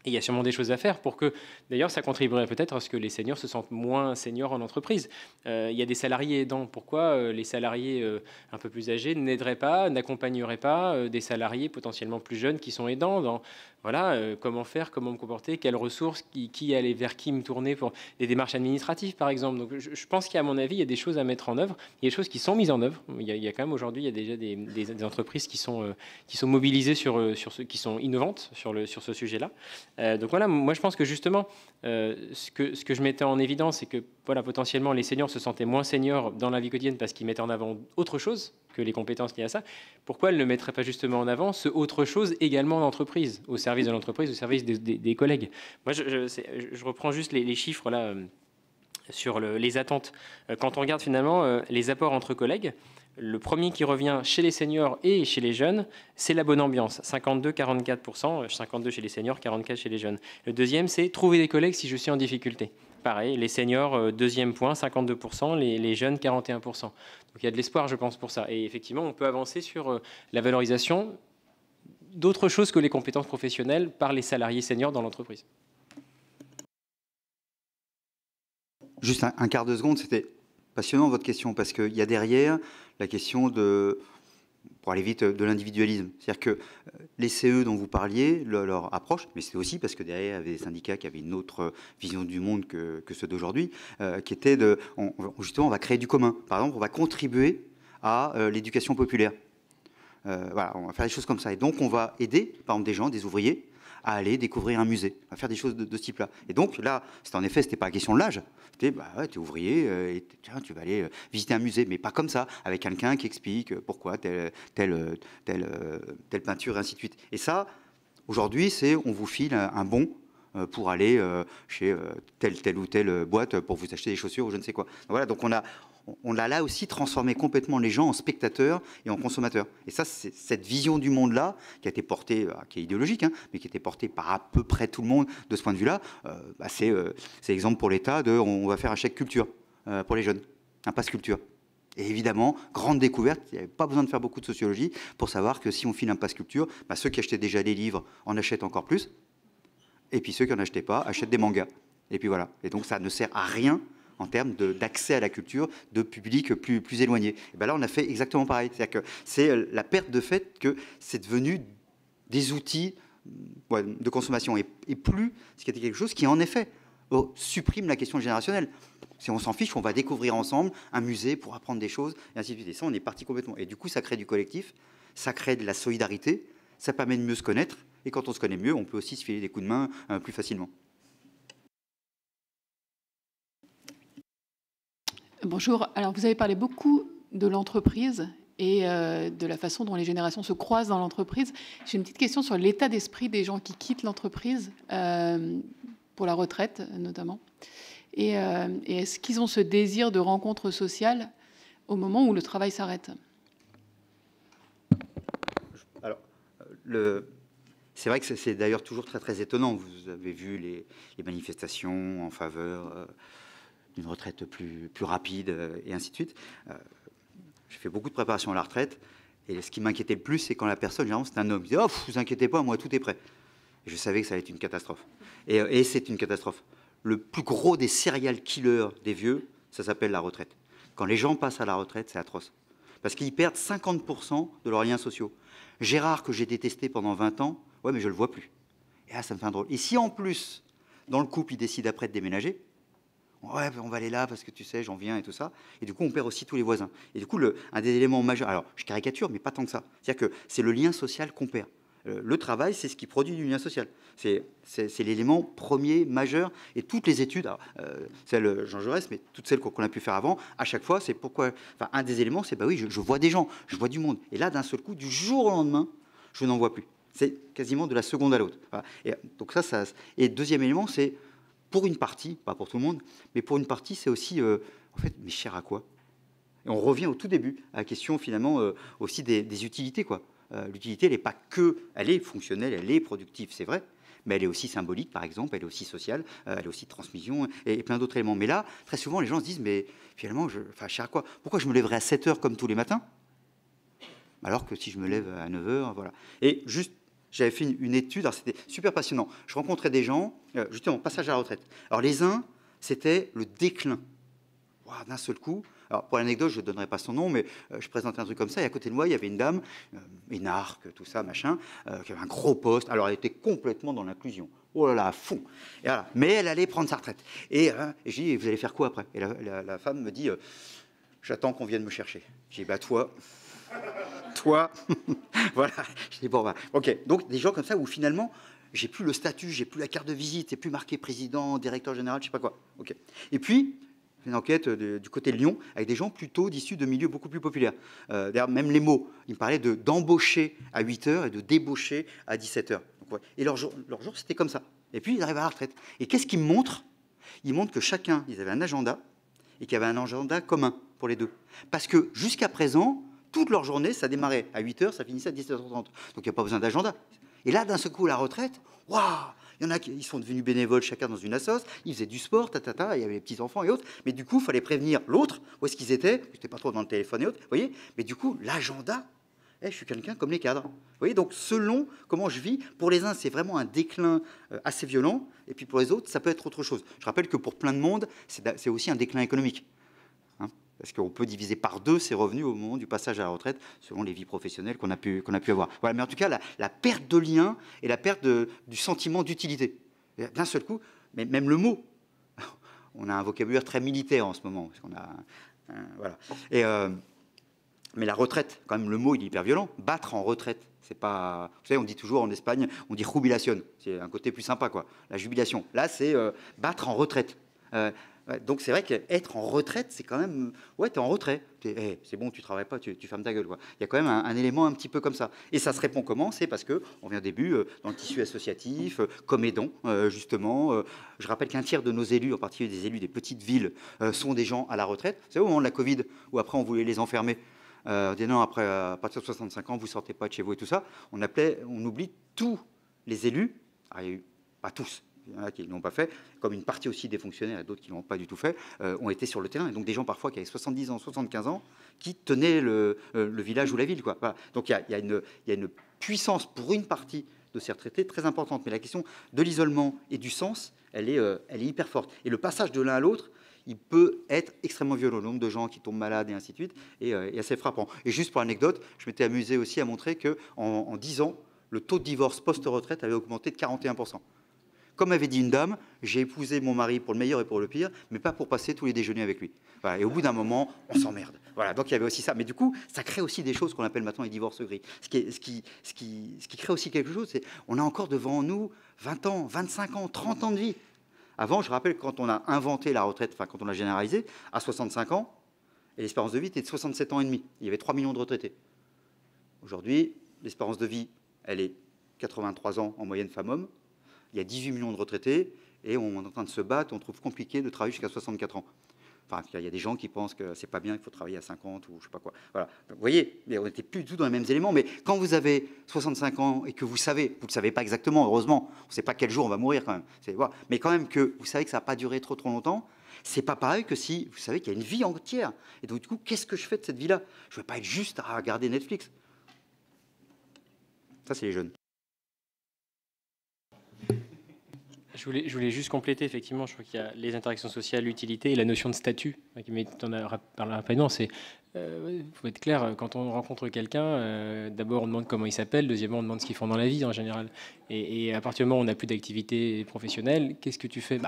Et il y a sûrement des choses à faire pour que, d'ailleurs, ça contribuerait peut-être à ce que les seniors se sentent moins seniors en entreprise. Il y a des salariés aidants. Pourquoi les salariés un peu plus âgés n'aideraient pas, n'accompagneraient pas des salariés potentiellement plus jeunes qui sont aidants dans, voilà, comment faire, comment me comporter, quelles ressources, qui aller, vers qui me tourner pour des démarches administratives, par exemple. Donc, je pense qu'à mon avis, il y a des choses à mettre en œuvre. Il y a des choses qui sont mises en œuvre. Il y a quand même aujourd'hui, il y a déjà des entreprises qui sont mobilisées sur ce, qui sont innovantes sur ce sujet-là. Donc voilà, moi je pense que justement, ce que je mettais en évidence, c'est que voilà, potentiellement les seniors se sentaient moins seniors dans la vie quotidienne parce qu'ils mettaient en avant autre chose que les compétences liées à ça. Pourquoi elles ne mettraient pas justement en avant ce autre chose également en entreprise, au service de l'entreprise, au service des collègues? Moi, je reprends juste les chiffres là sur les attentes. Quand on regarde finalement les apports entre collègues, le premier qui revient chez les seniors et chez les jeunes, c'est la bonne ambiance. 52-44%, 52 chez les seniors, 44 chez les jeunes. Le deuxième, c'est trouver des collègues si je suis en difficulté. Pareil, les seniors, deuxième point, 52%, les jeunes, 41%. Donc il y a de l'espoir, je pense, pour ça. Et effectivement, on peut avancer sur la valorisation d'autres choses que les compétences professionnelles par les salariés seniors dans l'entreprise. Juste un quart de seconde, c'était passionnant votre question, parce qu'il y a derrière la question de, pour aller vite, de l'individualisme. C'est-à-dire que les CE dont vous parliez, leur approche, mais c'était aussi parce que derrière, il y avait des syndicats qui avaient une autre vision du monde que ceux d'aujourd'hui, qui était de, justement, on va créer du commun. Par exemple, on va contribuer à l'éducation populaire. Voilà, on va faire des choses comme ça. Et donc, on va aider, par exemple, des gens, des ouvriers, à aller découvrir un musée, à faire des choses de ce type-là. Et donc là, en effet, c'était pas la question de l'âge. C'était, bah ouais, t'es ouvrier, et tiens, tu vas aller visiter un musée, mais pas comme ça, avec quelqu'un qui explique pourquoi telle peinture, et ainsi de suite. Et ça, aujourd'hui, c'est on vous file un bon pour aller chez telle ou telle boîte pour vous acheter des chaussures ou je ne sais quoi. Donc voilà, donc on a là aussi transformé complètement les gens en spectateurs et en consommateurs. Et ça, c'est cette vision du monde-là qui a été portée, qui est idéologique, hein, mais qui a été portée par à peu près tout le monde de ce point de vue-là. C'est l'exemple pour l'État de on va faire un chèque culture pour les jeunes, un pass culture. Et évidemment, grande découverte, il n'y avait pas besoin de faire beaucoup de sociologie pour savoir que si on file un pass culture, ceux qui achetaient déjà des livres en achètent encore plus, et puis ceux qui n'en achetaient pas achètent des mangas. Et puis voilà. Et donc ça ne sert à rien en termes d'accès à la culture de publics plus éloignés. Et bien là, on a fait exactement pareil. C'est-à-dire que c'est la perte de fait que c'est devenu des outils de consommation et plus ce qui était quelque chose qui, en effet, supprime la question générationnelle. Si on s'en fiche, on va découvrir ensemble un musée pour apprendre des choses, et ainsi de suite. Et ça, on est parti complètement. Et du coup, ça crée du collectif, ça crée de la solidarité, ça permet de mieux se connaître. Et quand on se connaît mieux, on peut aussi se filer des coups de main plus facilement. Bonjour. Alors, vous avez parlé beaucoup de l'entreprise et de la façon dont les générations se croisent dans l'entreprise. J'ai une petite question sur l'état d'esprit des gens qui quittent l'entreprise, pour la retraite notamment. Et est-ce qu'ils ont ce désir de rencontre sociale au moment où le travail s'arrête? Alors, c'est vrai que c'est d'ailleurs toujours très, très étonnant. Vous avez vu les manifestations en faveur d'une retraite plus rapide et ainsi de suite. J'ai fait beaucoup de préparation à la retraite et ce qui m'inquiétait le plus, c'est quand la personne, généralement, c'est un homme, il disait « Oh, vous inquiétez pas, moi, tout est prêt ». Et je savais que ça allait être une catastrophe. Et c'est une catastrophe. Le plus gros des serial killers des vieux, ça s'appelle la retraite. Quand les gens passent à la retraite, c'est atroce. Parce qu'ils perdent 50% de leurs liens sociaux. Gérard, que j'ai détesté pendant 20 ans, ouais, mais je ne le vois plus. Et là, ça me fait un drôle. Et si en plus, dans le couple, il décide après de déménager, ouais, on va aller là parce que tu sais, j'en viens et tout ça. Et du coup, on perd aussi tous les voisins. Et du coup, un des éléments majeurs, alors je caricature, mais pas tant que ça. C'est-à-dire que c'est le lien social qu'on perd. Le travail, c'est ce qui produit du lien social. C'est l'élément premier, majeur. Et toutes les études, celle Jean Jaurès, mais toutes celles qu'on a pu faire avant, à chaque fois, c'est pourquoi... Enfin, un des éléments, c'est, bah oui, je vois des gens, je vois du monde. Et là, d'un seul coup, du jour au lendemain, je n'en vois plus. C'est quasiment de la seconde à l'autre. Voilà. Et donc ça... Et deuxième élément, c'est, pour une partie, pas pour tout le monde, mais pour une partie, c'est aussi, en fait, mais cher à quoi? Et on revient au tout début, à la question, finalement, aussi des utilités, quoi. L'utilité, elle n'est pas que, elle est fonctionnelle, elle est productive, c'est vrai, mais elle est aussi symbolique, par exemple, elle est aussi sociale, elle est aussi de transmission et plein d'autres éléments. Mais là, très souvent, les gens se disent, mais finalement, cher à quoi? Pourquoi je me lèverais à 7 h comme tous les matins, alors que si je me lève à 9 h, voilà. Et juste, j'avais fait une étude, alors c'était super passionnant. Je rencontrais des gens, justement, passage à la retraite. Alors les uns, c'était le déclin. Wow, d'un seul coup. Alors pour l'anecdote, je ne donnerai pas son nom, mais je présentais un truc comme ça, et à côté de moi, il y avait une dame, énarque, tout ça, machin, qui avait un gros poste. Alors elle était complètement dans l'inclusion. Oh là là, à fond. Et voilà. Mais elle allait prendre sa retraite. Et je dis, vous allez faire quoi après? Et la femme me dit, j'attends qu'on vienne me chercher. Je dis, bah toi, voilà. Je dis, bon, bah, ok. Donc des gens comme ça où finalement, j'ai plus le statut, j'ai plus la carte de visite, c'est plus marqué président, directeur général, je sais pas quoi. Ok. Et puis, une enquête du côté de Lyon avec des gens plutôt issus de milieux beaucoup plus populaires. D'ailleurs, même les mots, ils me parlaient d'embaucher à 8h et de débaucher à 17h. Donc, ouais. Et leur jour c'était comme ça. Et puis, ils arrivent à la retraite. Et qu'est-ce qu'ils me montrent? Ils montrent que chacun, ils avaient un agenda et qu'il y avait un agenda commun pour les deux. Parce que jusqu'à présent, toute leur journée, ça démarrait à 8h, ça finissait à 17h30. Donc, il n'y a pas besoin d'agenda. Et là, d'un seul coup, la retraite, waouh! Il y en a qui sont devenus bénévoles chacun dans une assoce, ils faisaient du sport, il y avait les petits-enfants et autres, mais du coup, il fallait prévenir l'autre, où est-ce qu'ils étaient, ils n'étaient pas trop dans le téléphone et autres, vous voyez, mais du coup, l'agenda, je suis quelqu'un comme les cadres. Vous voyez, donc selon comment je vis, pour les uns, c'est vraiment un déclin assez violent, et puis pour les autres, ça peut être autre chose. Je rappelle que pour plein de monde, c'est aussi un déclin économique. Parce qu'on peut diviser par 2 ses revenus au moment du passage à la retraite, selon les vies professionnelles qu'on a pu avoir. Voilà, mais en tout cas, la perte de lien et la perte du sentiment d'utilité. D'un seul coup, mais même le mot, on a un vocabulaire très militaire en ce moment. Parce qu'on a, voilà. Mais la retraite, quand même, le mot, il est hyper violent. Battre en retraite, c'est pas... Vous savez, on dit toujours en Espagne, on dit jubilación. C'est un côté plus sympa, quoi. La jubilation. Là, c'est battre en retraite. Donc c'est vrai qu'être en retraite, c'est quand même... Ouais, t'es en retrait. C'est bon, tu travailles pas, tu fermes ta gueule, quoi. Il y a quand même un élément un petit peu comme ça. Et ça se répond comment? C'est parce qu'on vient au début dans le tissu associatif, comme aidant, justement. Je rappelle qu'un tiers de nos élus, en particulier des élus des petites villes, sont des gens à la retraite. Vous savez, au moment de la Covid, où après on voulait les enfermer, on dit non, après, à partir de 65 ans, vous sortez pas de chez vous et tout ça. On oublie tous les élus. Ah, il y a eu, pas tous. Il y en a qui ne l'ont pas fait, comme une partie aussi des fonctionnaires et d'autres qui ne l'ont pas du tout fait, ont été sur le terrain. Et donc des gens parfois qui avaient 70 ans, 75 ans, qui tenaient le village ou la ville, quoi. Voilà. Donc il y a une puissance pour une partie de ces retraités très importante. Mais la question de l'isolement et du sens, elle est hyper forte. Et le passage de l'un à l'autre, il peut être extrêmement violent. Le nombre de gens qui tombent malades et ainsi de suite est assez frappant. Et juste pour l'anecdote, je m'étais amusé aussi à montrer qu'en 10 ans, le taux de divorce post-retraite avait augmenté de 41%. Comme avait dit une dame, j'ai épousé mon mari pour le meilleur et pour le pire, mais pas pour passer tous les déjeuners avec lui. Voilà, et au bout d'un moment, on s'emmerde. Voilà, donc il y avait aussi ça. Mais du coup, ça crée aussi des choses qu'on appelle maintenant les divorces gris. Ce qui crée aussi quelque chose, c'est qu'on a encore devant nous 20 ans, 25 ans, 30 ans de vie. Avant, je rappelle, quand on a inventé la retraite, enfin quand on l'a généralisée, à 65 ans, et l'espérance de vie était de 67 ans et demi. Il y avait 3 millions de retraités. Aujourd'hui, l'espérance de vie, elle est 83 ans en moyenne femmes-hommes. Il y a 18 millions de retraités et on est en train de se battre. On trouve compliqué de travailler jusqu'à 64 ans. Enfin, il y a des gens qui pensent que c'est pas bien, qu'il faut travailler à 50 ou je sais pas quoi. Voilà. Vous voyez, on n'était plus du tout dans les mêmes éléments. Mais quand vous avez 65 ans et que vous ne le savez pas exactement, heureusement, on ne sait pas quel jour on va mourir quand même. Voilà. Mais quand même que vous savez que ça va pas durer trop longtemps. C'est pas pareil que si vous savez qu'il y a une vie entière. Et donc du coup, qu'est-ce que je fais de cette vie-là? Je ne vais pas être juste à regarder Netflix. Ça, c'est les jeunes. Je voulais juste compléter, effectivement, je crois qu'il y a les interactions sociales, l'utilité et la notion de statut. Mais tu en as parlé rapidement, c'est, faut être clair, quand on rencontre quelqu'un, d'abord on demande comment il s'appelle, deuxièmement on demande ce qu'ils font dans la vie en général. Et à partir du moment où on n'a plus d'activité professionnelle, qu'est-ce que tu fais?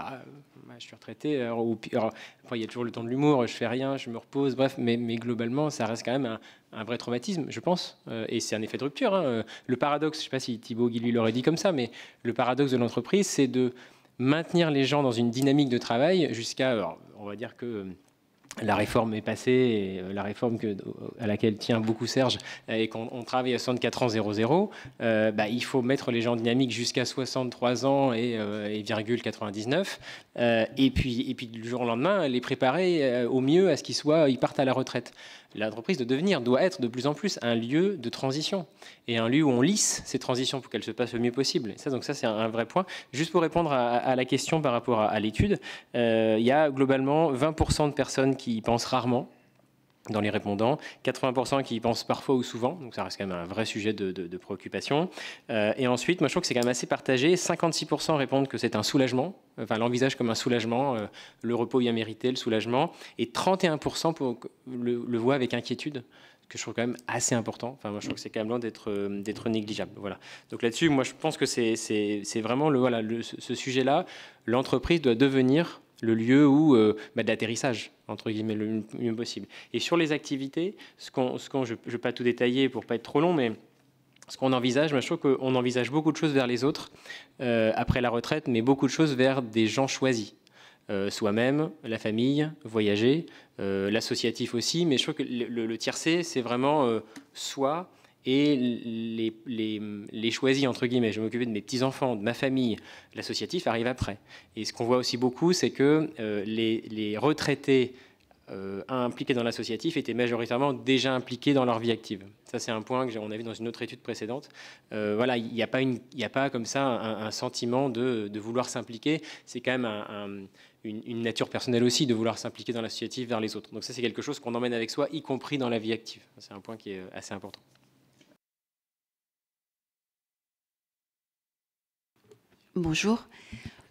Je suis retraité, alors, après il y a toujours le temps de l'humour, je fais rien, je me repose, bref, mais globalement ça reste quand même un vrai traumatisme, je pense, et c'est un effet de rupture. Hein. Le paradoxe, je ne sais pas si Thibaut Guilluy l'aurait dit comme ça, mais le paradoxe de l'entreprise, c'est de maintenir les gens dans une dynamique de travail jusqu'à, on va dire que la réforme est passée, et la réforme à laquelle tient beaucoup Serge, et qu'on travaille à 64 ans 00, il faut mettre les gens en dynamique jusqu'à 63 ans et 99, et puis du jour au lendemain, les préparer au mieux à ce qu'ils partent à la retraite. L'entreprise doit être de plus en plus un lieu de transition et un lieu où on lisse ces transitions pour qu'elles se passent le mieux possible. Et ça, c'est un vrai point. Juste pour répondre à la question par rapport à l'étude, il y a globalement 20% de personnes qui y pensent rarement. dans les répondants, 80% qui y pensent parfois ou souvent, donc ça reste quand même un vrai sujet de préoccupation. Et ensuite, moi je trouve que c'est quand même assez partagé, 56% répondent que c'est un soulagement, enfin l'envisagent comme un soulagement, le repos bien mérité, le soulagement, et 31% le voient avec inquiétude, que je trouve quand même assez important. Enfin, moi, je trouve que c'est quand même loin d'être négligeable. Voilà. Donc là-dessus, moi, je pense que c'est vraiment ce sujet-là. L'entreprise doit devenir le lieu où d'atterrissage, entre guillemets, le mieux possible. Et sur les activités, je ne vais pas tout détailler pour ne pas être trop long, mais ce qu'on envisage, moi, je trouve qu'on envisage beaucoup de choses vers les autres après la retraite, mais beaucoup de choses vers des gens choisis. Soi-même, la famille, voyager, l'associatif aussi, mais je trouve que le tiercé, c'est vraiment soi et les choisis, entre guillemets. Je vais m'occuper de mes petits-enfants, de ma famille. L'associatif arrive après. Et ce qu'on voit aussi beaucoup, c'est que les retraités impliqués dans l'associatif étaient majoritairement déjà impliqués dans leur vie active. Ça, c'est un point qu'on a vu dans une autre étude précédente. Voilà, il n'y a pas comme ça un sentiment de vouloir s'impliquer. C'est quand même une nature personnelle aussi de vouloir s'impliquer dans l'associatif vers les autres. Donc ça, c'est quelque chose qu'on emmène avec soi, y compris dans la vie active. C'est un point qui est assez important. Bonjour.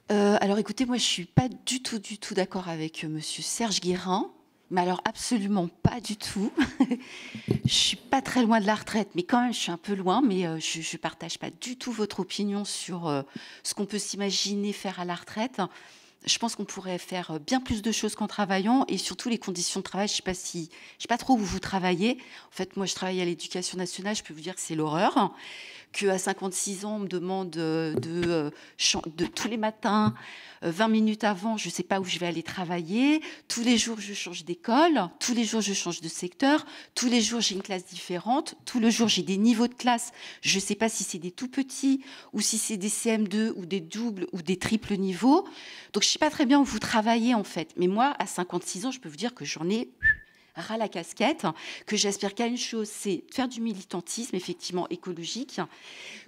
Alors écoutez, moi je ne suis pas du tout d'accord avec monsieur Serge Guérin, mais alors absolument pas du tout. Je ne suis pas très loin de la retraite, mais quand même je suis un peu loin, mais je ne partage pas du tout votre opinion sur ce qu'on peut s'imaginer faire à la retraite. Je pense qu'on pourrait faire bien plus de choses qu'en travaillant, et surtout les conditions de travail. Je ne sais pas trop où vous travaillez. En fait, moi je travaille à l'Éducation nationale, je peux vous dire que c'est l'horreur. Qu'à 56 ans, on me demande de tous les matins, 20 minutes avant, je ne sais pas où je vais aller travailler. Tous les jours, je change d'école. Tous les jours, je change de secteur. Tous les jours, j'ai une classe différente. Tous les jours, j'ai des niveaux de classe. Je ne sais pas si c'est des tout petits ou si c'est des CM2 ou des doubles ou des triples niveaux. Donc, je ne sais pas très bien où vous travaillez, en fait. Mais moi, à 56 ans, je peux vous dire que j'en ai ras la casquette, que j'aspire qu'à une chose, c'est faire du militantisme, effectivement, écologique,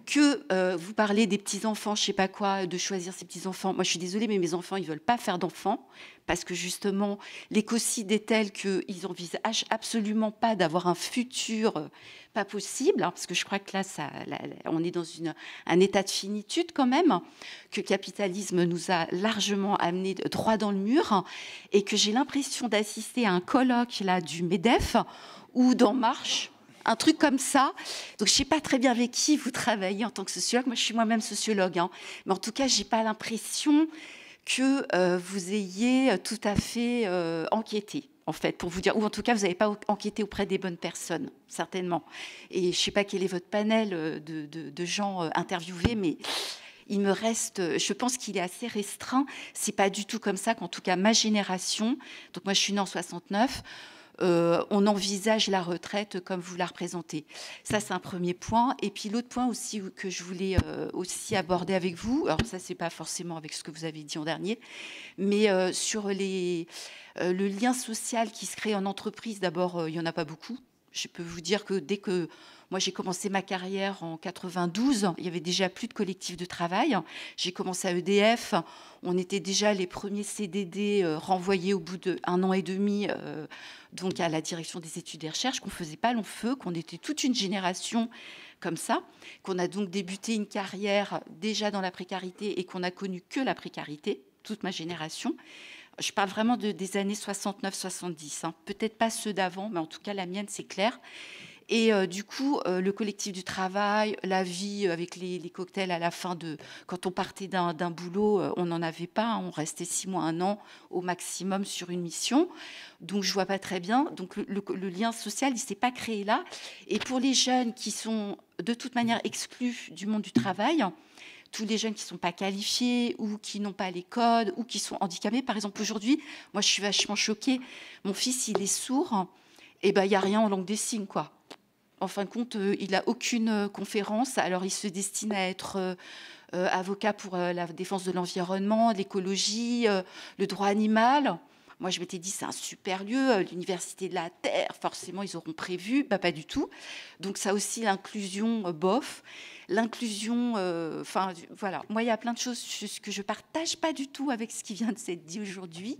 que vous parlez des petits-enfants, je ne sais pas quoi, de choisir ses petits-enfants. Moi, je suis désolée, mais mes enfants, ils ne veulent pas faire d'enfants, parce que justement, l'écocide est tel qu'ils n'envisagent absolument pas d'avoir un futur pas possible, hein, parce que je crois que là, on est dans un état de finitude quand même, que le capitalisme nous a largement amené droit dans le mur, et que j'ai l'impression d'assister à un colloque là, du MEDEF ou d'En Marche, un truc comme ça. Donc, je ne sais pas très bien avec qui vous travaillez en tant que sociologue. Moi, je suis moi-même sociologue, hein, mais en tout cas, je n'ai pas l'impression que vous ayez tout à fait enquêté, en fait, pour vous dire, ou en tout cas, vous n'avez pas enquêté auprès des bonnes personnes, certainement. Et je ne sais pas quel est votre panel de gens interviewés, mais il me reste, je pense qu'il est assez restreint. C'est pas du tout comme ça qu'en tout cas, ma génération, donc moi, je suis née en 69, on envisage la retraite comme vous la représentez. Ça, c'est un premier point. Et puis l'autre point aussi que je voulais aussi aborder avec vous, alors ça, c'est pas forcément avec ce que vous avez dit en dernier, mais sur le lien social qui se crée en entreprise. D'abord, il n'y en a pas beaucoup. Je peux vous dire que dès que moi j'ai commencé ma carrière en 92, il y avait déjà plus de collectifs de travail. J'ai commencé à EDF, on était déjà les premiers CDD renvoyés au bout d'1 an et demi donc à la direction des études et recherches, qu'on faisait pas long feu, qu'on était toute une génération comme ça, qu'on a donc débuté une carrière déjà dans la précarité et qu'on a connu que la précarité, toute ma génération. Je parle vraiment des années 69-70, hein. Peut-être pas ceux d'avant, mais en tout cas la mienne, c'est clair. Et du coup, le collectif du travail, la vie avec les cocktails à la fin quand on partait d'un boulot, on n'en avait pas, hein. On restait 6 mois, 1 an au maximum sur une mission. Donc je vois pas très bien. Donc le lien social, il s'est pas créé là. Et pour les jeunes qui sont de toute manière exclus du monde du travail, tous les jeunes qui ne sont pas qualifiés ou qui n'ont pas les codes ou qui sont handicapés. Par exemple, aujourd'hui, moi, je suis vachement choquée. Mon fils, il est sourd. Et ben, il n'y a rien en langue des signes, quoi. En fin de compte, il n'a aucune conférence. Alors, il se destine à être avocat pour la défense de l'environnement, l'écologie, le droit animal. Moi, je m'étais dit, c'est un super lieu, l'université de la Terre, forcément, ils auront prévu. Bah, pas du tout. Donc, ça aussi, l'inclusion, bof. L'inclusion, voilà. Moi, il y a plein de choses que je ne partage pas du tout avec ce qui vient de s'être dit aujourd'hui.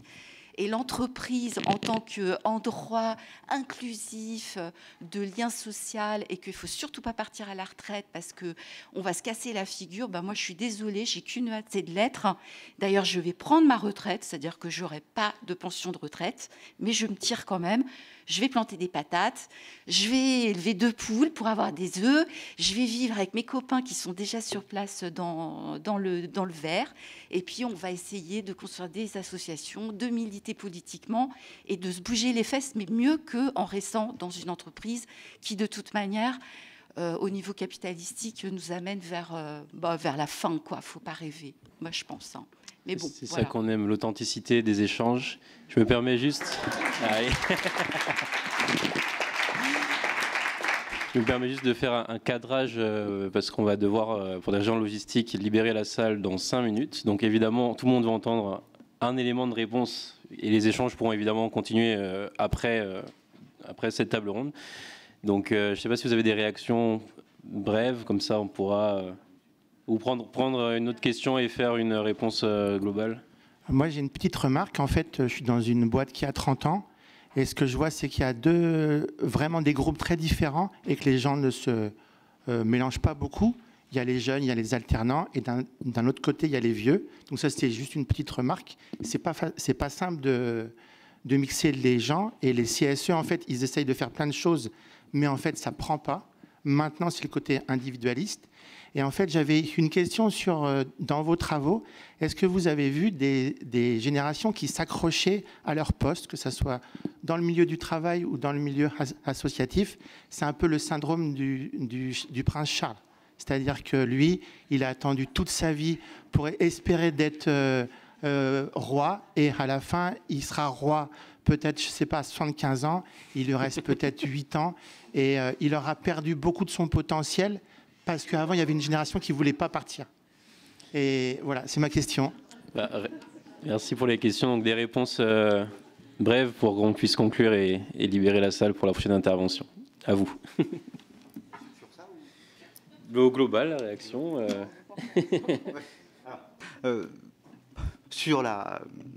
Et l'entreprise, en tant qu'endroit inclusif, de lien social, et qu'il ne faut surtout pas partir à la retraite parce qu'on va se casser la figure, moi je suis désolée, j'ai qu'une hâte, c'est de l'être. D'ailleurs, je vais prendre ma retraite, c'est-à-dire que je n'aurai pas de pension de retraite, mais je me tire quand même. Je vais planter des patates, je vais élever 2 poules pour avoir des œufs, je vais vivre avec mes copains qui sont déjà sur place dans le Var, et puis on va essayer de construire des associations, de militer politiquement et de se bouger les fesses, mais mieux qu'en restant dans une entreprise qui, de toute manière, au niveau capitalistique, nous amène vers la fin, quoi. Faut pas rêver, moi je pense. Hein. Mais bon, c'est voilà. ça qu'on aime, l'authenticité des échanges. Je me permets juste... Allez. Je me permets juste de faire un cadrage parce qu'on va devoir, pour des raisons logistiques, libérer la salle dans 5 minutes. Donc évidemment, tout le monde va entendre un élément de réponse et les échanges pourront évidemment continuer après cette table ronde. Donc je ne sais pas si vous avez des réactions brèves, comme ça on pourra... ou prendre une autre question et faire une réponse globale. Moi, j'ai une petite remarque. En fait, je suis dans une boîte qui a 30 ans. Et ce que je vois, c'est qu'il y a vraiment des groupes très différents et que les gens ne se mélangent pas beaucoup. Il y a les jeunes, il y a les alternants. Et d'un autre côté, il y a les vieux. Donc ça, c'était juste une petite remarque. C'est pas simple de mixer les gens. Et les CSE, en fait, ils essayent de faire plein de choses. Mais en fait, ça ne prend pas. Maintenant, c'est le côté individualiste. Et en fait, j'avais une question dans vos travaux. Est-ce que vous avez vu des générations qui s'accrochaient à leur poste, que ce soit dans le milieu du travail ou dans le milieu associatif? C'est un peu le syndrome du prince Charles. C'est-à-dire que lui, il a attendu toute sa vie pour espérer d'être roi. Et à la fin, il sera roi peut-être, je ne sais pas, à 75 ans. Il lui reste peut-être 8 ans. Et il aura perdu beaucoup de son potentiel parce qu'avant, il y avait une génération qui ne voulait pas partir. Et voilà, c'est ma question. Merci pour les questions. Donc, des réponses brèves pour qu'on puisse conclure et libérer la salle pour la prochaine intervention. À vous. Au global, la réaction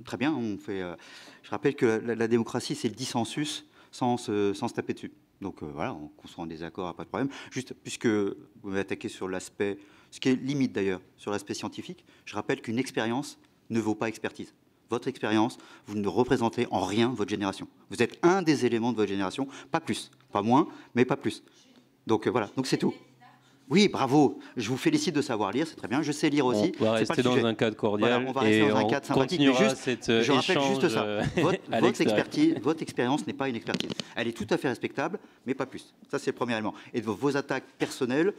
Très bien, on fait... je rappelle que la démocratie, c'est le dissensus sans se taper dessus. Donc voilà, qu'on soit en désaccord, pas de problème. Juste, puisque vous m'avez attaqué sur l'aspect, ce qui est limite d'ailleurs, sur l'aspect scientifique, je rappelle qu'une expérience ne vaut pas expertise. Votre expérience, vous ne représentez en rien votre génération. Vous êtes un des éléments de votre génération, pas plus. Pas moins, mais pas plus. Donc voilà, donc c'est tout. Oui, bravo. Je vous félicite de savoir lire, c'est très bien. Je sais lire aussi. On va rester dans un cadre cordial. Voilà, on va rester dans un cadre sympathique. Mais juste, je rappelle juste ça. Votre expérience n'est pas une expertise. Elle est tout à fait respectable, mais pas plus. Ça, c'est le premier élément. Et vos attaques personnelles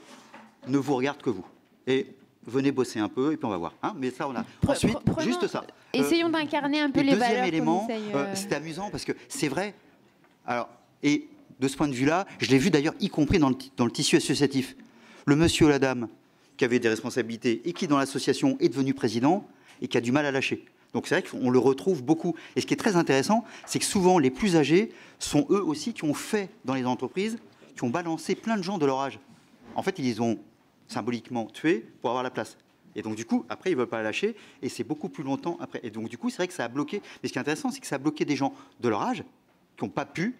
ne vous regardent que vous. Et venez bosser un peu, et puis on va voir. Hein, mais ça, on a. Ensuite, juste ça. Essayons d'incarner un peu les valeurs. Deuxième élément, c'est amusant parce que c'est vrai. Alors, et de ce point de vue-là, je l'ai vu d'ailleurs, y compris dans le tissu associatif. Le monsieur ou la dame qui avait des responsabilités et qui, dans l'association, est devenu président et qui a du mal à lâcher. Donc c'est vrai qu'on le retrouve beaucoup. Et ce qui est très intéressant, c'est que souvent, les plus âgés sont eux aussi qui ont fait dans les entreprises, qui ont balancé plein de gens de leur âge. En fait, ils les ont symboliquement tués pour avoir la place. Et donc, du coup, après, ils ne veulent pas la lâcher et c'est beaucoup plus longtemps après. Et donc, du coup, c'est vrai que ça a bloqué. Mais ce qui est intéressant, c'est que ça a bloqué des gens de leur âge qui n'ont pas pu.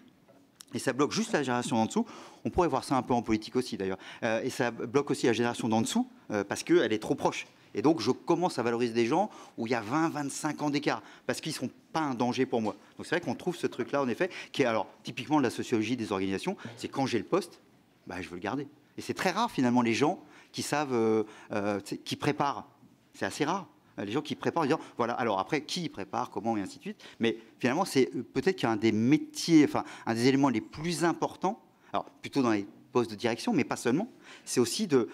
Et ça bloque juste la génération d'en dessous. On pourrait voir ça un peu en politique aussi, d'ailleurs. Et ça bloque aussi la génération d'en dessous parce qu'elle est trop proche. Et donc, je commence à valoriser des gens où il y a 20, 25 ans d'écart parce qu'ils ne sont pas un danger pour moi. Donc, c'est vrai qu'on trouve ce truc-là, en effet, qui est alors typiquement de la sociologie des organisations. C'est quand j'ai le poste, je veux le garder. Et c'est très rare, finalement, les gens qui savent, qui préparent. C'est assez rare. Les gens qui préparent en disant, voilà, alors après, qui prépare, comment, et ainsi de suite. Mais finalement, c'est peut-être qu'un des métiers, enfin, un des éléments les plus importants, alors plutôt dans les postes de direction, mais pas seulement, c'est aussi de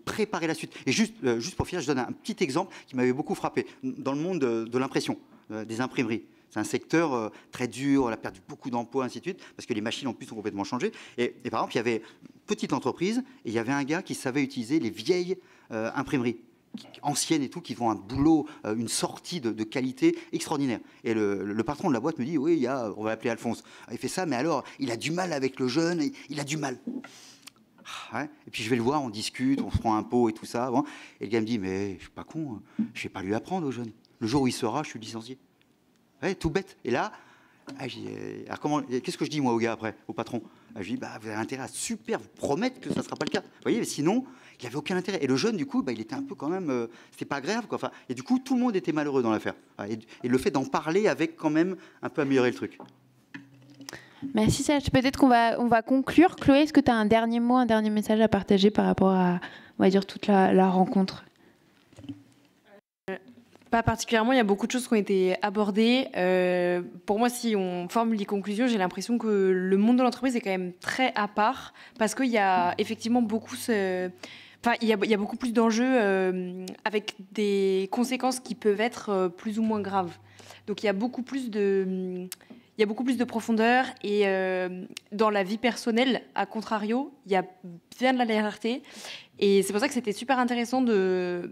préparer la suite. Et juste pour finir, je donne un petit exemple qui m'avait beaucoup frappé. Dans le monde de l'impression, des imprimeries, c'est un secteur très dur, on a perdu beaucoup d'emplois, ainsi de suite, parce que les machines en plus ont complètement changé. Et par exemple, il y avait une petite entreprise, et il y avait un gars qui savait utiliser les vieilles imprimeries anciennes et tout, qui font un boulot, une sortie de qualité extraordinaire. Et le patron de la boîte me dit, oui, on va l'appeler Alphonse. Il fait ça, mais alors, il a du mal avec le jeune, il a du mal. Ouais. Et puis je vais le voir, on discute, on se prend un pot et tout ça. Bon. Et le gars me dit, mais je suis pas con, je vais pas lui apprendre au jeune. Le jour où il sera, je suis licencié. Ouais, tout bête. Et là, alors qu'est-ce que je dis moi au gars après, au patron? Je lui dis, vous avez intérêt à super vous promettre que ça ne sera pas le cas. Vous voyez, mais sinon, il n'avait aucun intérêt. Et le jeune, du coup, il était un peu quand même, c'était pas grave, quoi. Enfin, et du coup, tout le monde était malheureux dans l'affaire. Et le fait d'en parler avec quand même un peu amélioré le truc. Merci Serge. Peut-être qu'on va conclure. Chloé, est-ce que tu as un dernier mot, un dernier message à partager par rapport à, on va dire, toute la rencontre? Pas particulièrement, il y a beaucoup de choses qui ont été abordées. Pour moi, si on formule les conclusions, j'ai l'impression que le monde de l'entreprise est quand même très à part, parce qu'il y a effectivement beaucoup il y a beaucoup plus d'enjeux avec des conséquences qui peuvent être plus ou moins graves. Donc il y a beaucoup plus de profondeur, et dans la vie personnelle, à contrario, il y a bien de la légèreté. Et c'est pour ça que c'était super intéressant de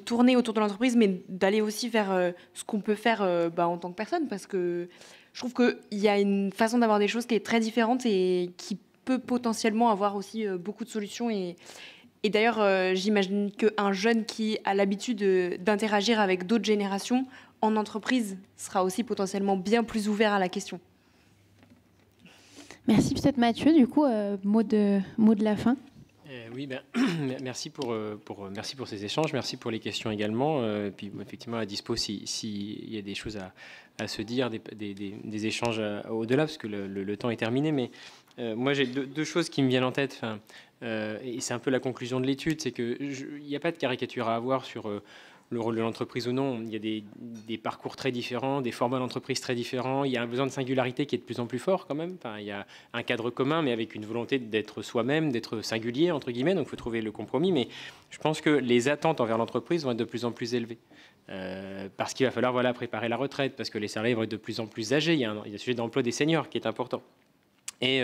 tourner autour de l'entreprise, mais d'aller aussi vers ce qu'on peut faire en tant que personne, parce que je trouve qu'il y a une façon d'avoir des choses qui est très différente et qui peut potentiellement avoir aussi beaucoup de solutions. Et d'ailleurs, j'imagine qu'un jeune qui a l'habitude d'interagir avec d'autres générations en entreprise sera aussi potentiellement bien plus ouvert à la question. Merci. Peut-être Mathieu, du coup, mot de la fin. Oui, merci pour ces échanges, merci pour les questions également. Puis effectivement, à dispo s'il y a des choses à se dire, des échanges au-delà, parce que le temps est terminé. Mais moi, j'ai deux choses qui me viennent en tête. Et c'est un peu la conclusion de l'étude, c'est qu'il n'y a pas de caricature à avoir sur le rôle de l'entreprise ou non. Il y a des parcours très différents, des formats d'entreprise très différents. Il y a un besoin de singularité qui est de plus en plus fort quand même. Enfin, il y a un cadre commun, mais avec une volonté d'être soi-même, d'être singulier, entre guillemets. Donc il faut trouver le compromis. Mais je pense que les attentes envers l'entreprise vont être de plus en plus élevées. Parce qu'il va falloir préparer la retraite, parce que les salariés vont être de plus en plus âgés. Il y a un sujet d'emploi des seniors qui est important. Et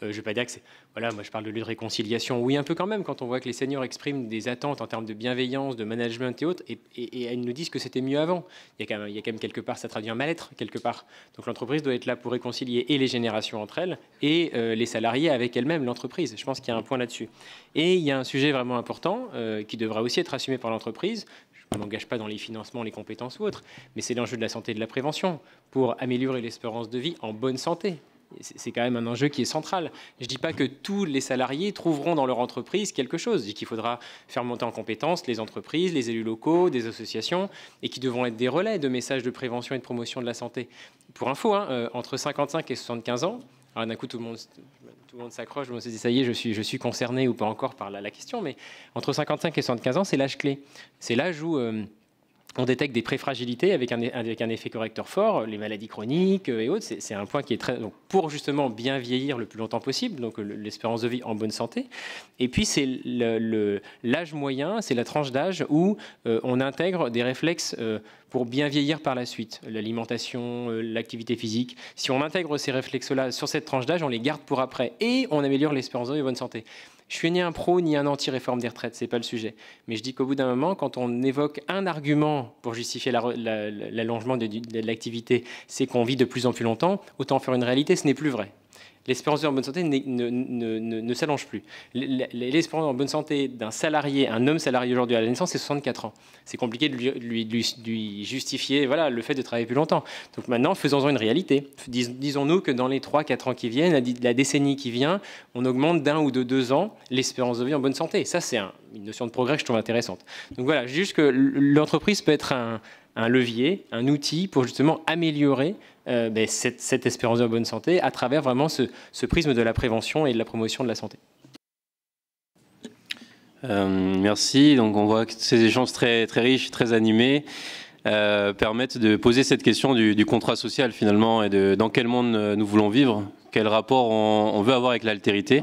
je ne vais pas dire que c'est... Voilà, moi je parle de lieu de réconciliation, oui un peu quand même, quand on voit que les seniors expriment des attentes en termes de bienveillance, de management et autres, et elles nous disent que c'était mieux avant. Il y a quand même quelque part, ça traduit un mal-être quelque part. Donc l'entreprise doit être là pour réconcilier et les générations entre elles, et les salariés avec elles-mêmes, l'entreprise. Je pense qu'il y a un point là-dessus. Et il y a un sujet vraiment important qui devra aussi être assumé par l'entreprise. Je ne m'engage pas dans les financements, les compétences ou autres, mais c'est l'enjeu de la santé et de la prévention pour améliorer l'espérance de vie en bonne santé. C'est quand même un enjeu qui est central. Je ne dis pas que tous les salariés trouveront dans leur entreprise quelque chose. Je dis qu'il faudra faire monter en compétences les entreprises, les élus locaux, des associations, et qui devront être des relais de messages de prévention et de promotion de la santé. Pour info, entre 55 et 75 ans, alors d'un coup tout le monde s'accroche, je me suis dit ça y est, je suis concerné ou pas encore par la question, mais entre 55 et 75 ans, c'est l'âge clé. C'est l'âge où... on détecte des préfragilités avec un effet correcteur fort, les maladies chroniques et autres. C'est un point qui est très... Donc pour justement bien vieillir le plus longtemps possible, donc l'espérance de vie en bonne santé. Et puis c'est l'âge moyen, c'est la tranche d'âge où on intègre des réflexes pour bien vieillir par la suite. L'alimentation, l'activité physique. Si on intègre ces réflexes-là sur cette tranche d'âge, on les garde pour après. Et on améliore l'espérance de vie et bonne santé. Je suis ni un pro ni un anti-réforme des retraites, c'est pas le sujet. Mais je dis qu'au bout d'un moment, quand on évoque un argument pour justifier l'allongement de l'activité, c'est qu'on vit de plus en plus longtemps, autant faire une réalité, ce n'est plus vrai. L'espérance de vie en bonne santé ne s'allonge plus. L'espérance en bonne santé d'un salarié, un homme salarié aujourd'hui à la naissance, c'est 64 ans. C'est compliqué de lui justifier le fait de travailler plus longtemps. Donc maintenant, faisons-en une réalité. Disons-nous que dans les 3-4 ans qui viennent, la décennie qui vient, on augmente d'1 ou de 2 ans l'espérance de vie en bonne santé. Ça, c'est une notion de progrès que je trouve intéressante. Donc voilà, juste que l'entreprise peut être un levier, un outil pour justement améliorer cette espérance de bonne santé à travers vraiment ce prisme de la prévention et de la promotion de la santé. Merci. Donc on voit que ces échanges très, très riches, très animés permettent de poser cette question du contrat social finalement et dans quel monde nous voulons vivre, quel rapport on veut avoir avec l'altérité.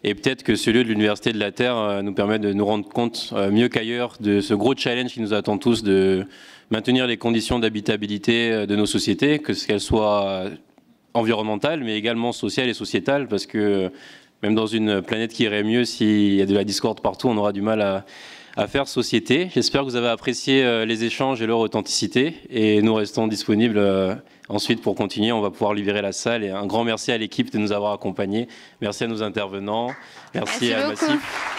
Et peut-être que ce lieu de l'Université de la Terre nous permet de nous rendre compte mieux qu'ailleurs de ce gros challenge qui nous attend tous de maintenir les conditions d'habitabilité de nos sociétés, qu'elles soient environnementales, mais également sociales et sociétales, parce que même dans une planète qui irait mieux, s'il y a de la discorde partout, on aura du mal à faire société. J'espère que vous avez apprécié les échanges et leur authenticité, et nous restons disponibles ensuite pour continuer. On va pouvoir libérer la salle, et un grand merci à l'équipe de nous avoir accompagnés. Merci à nos intervenants. Merci à Massif.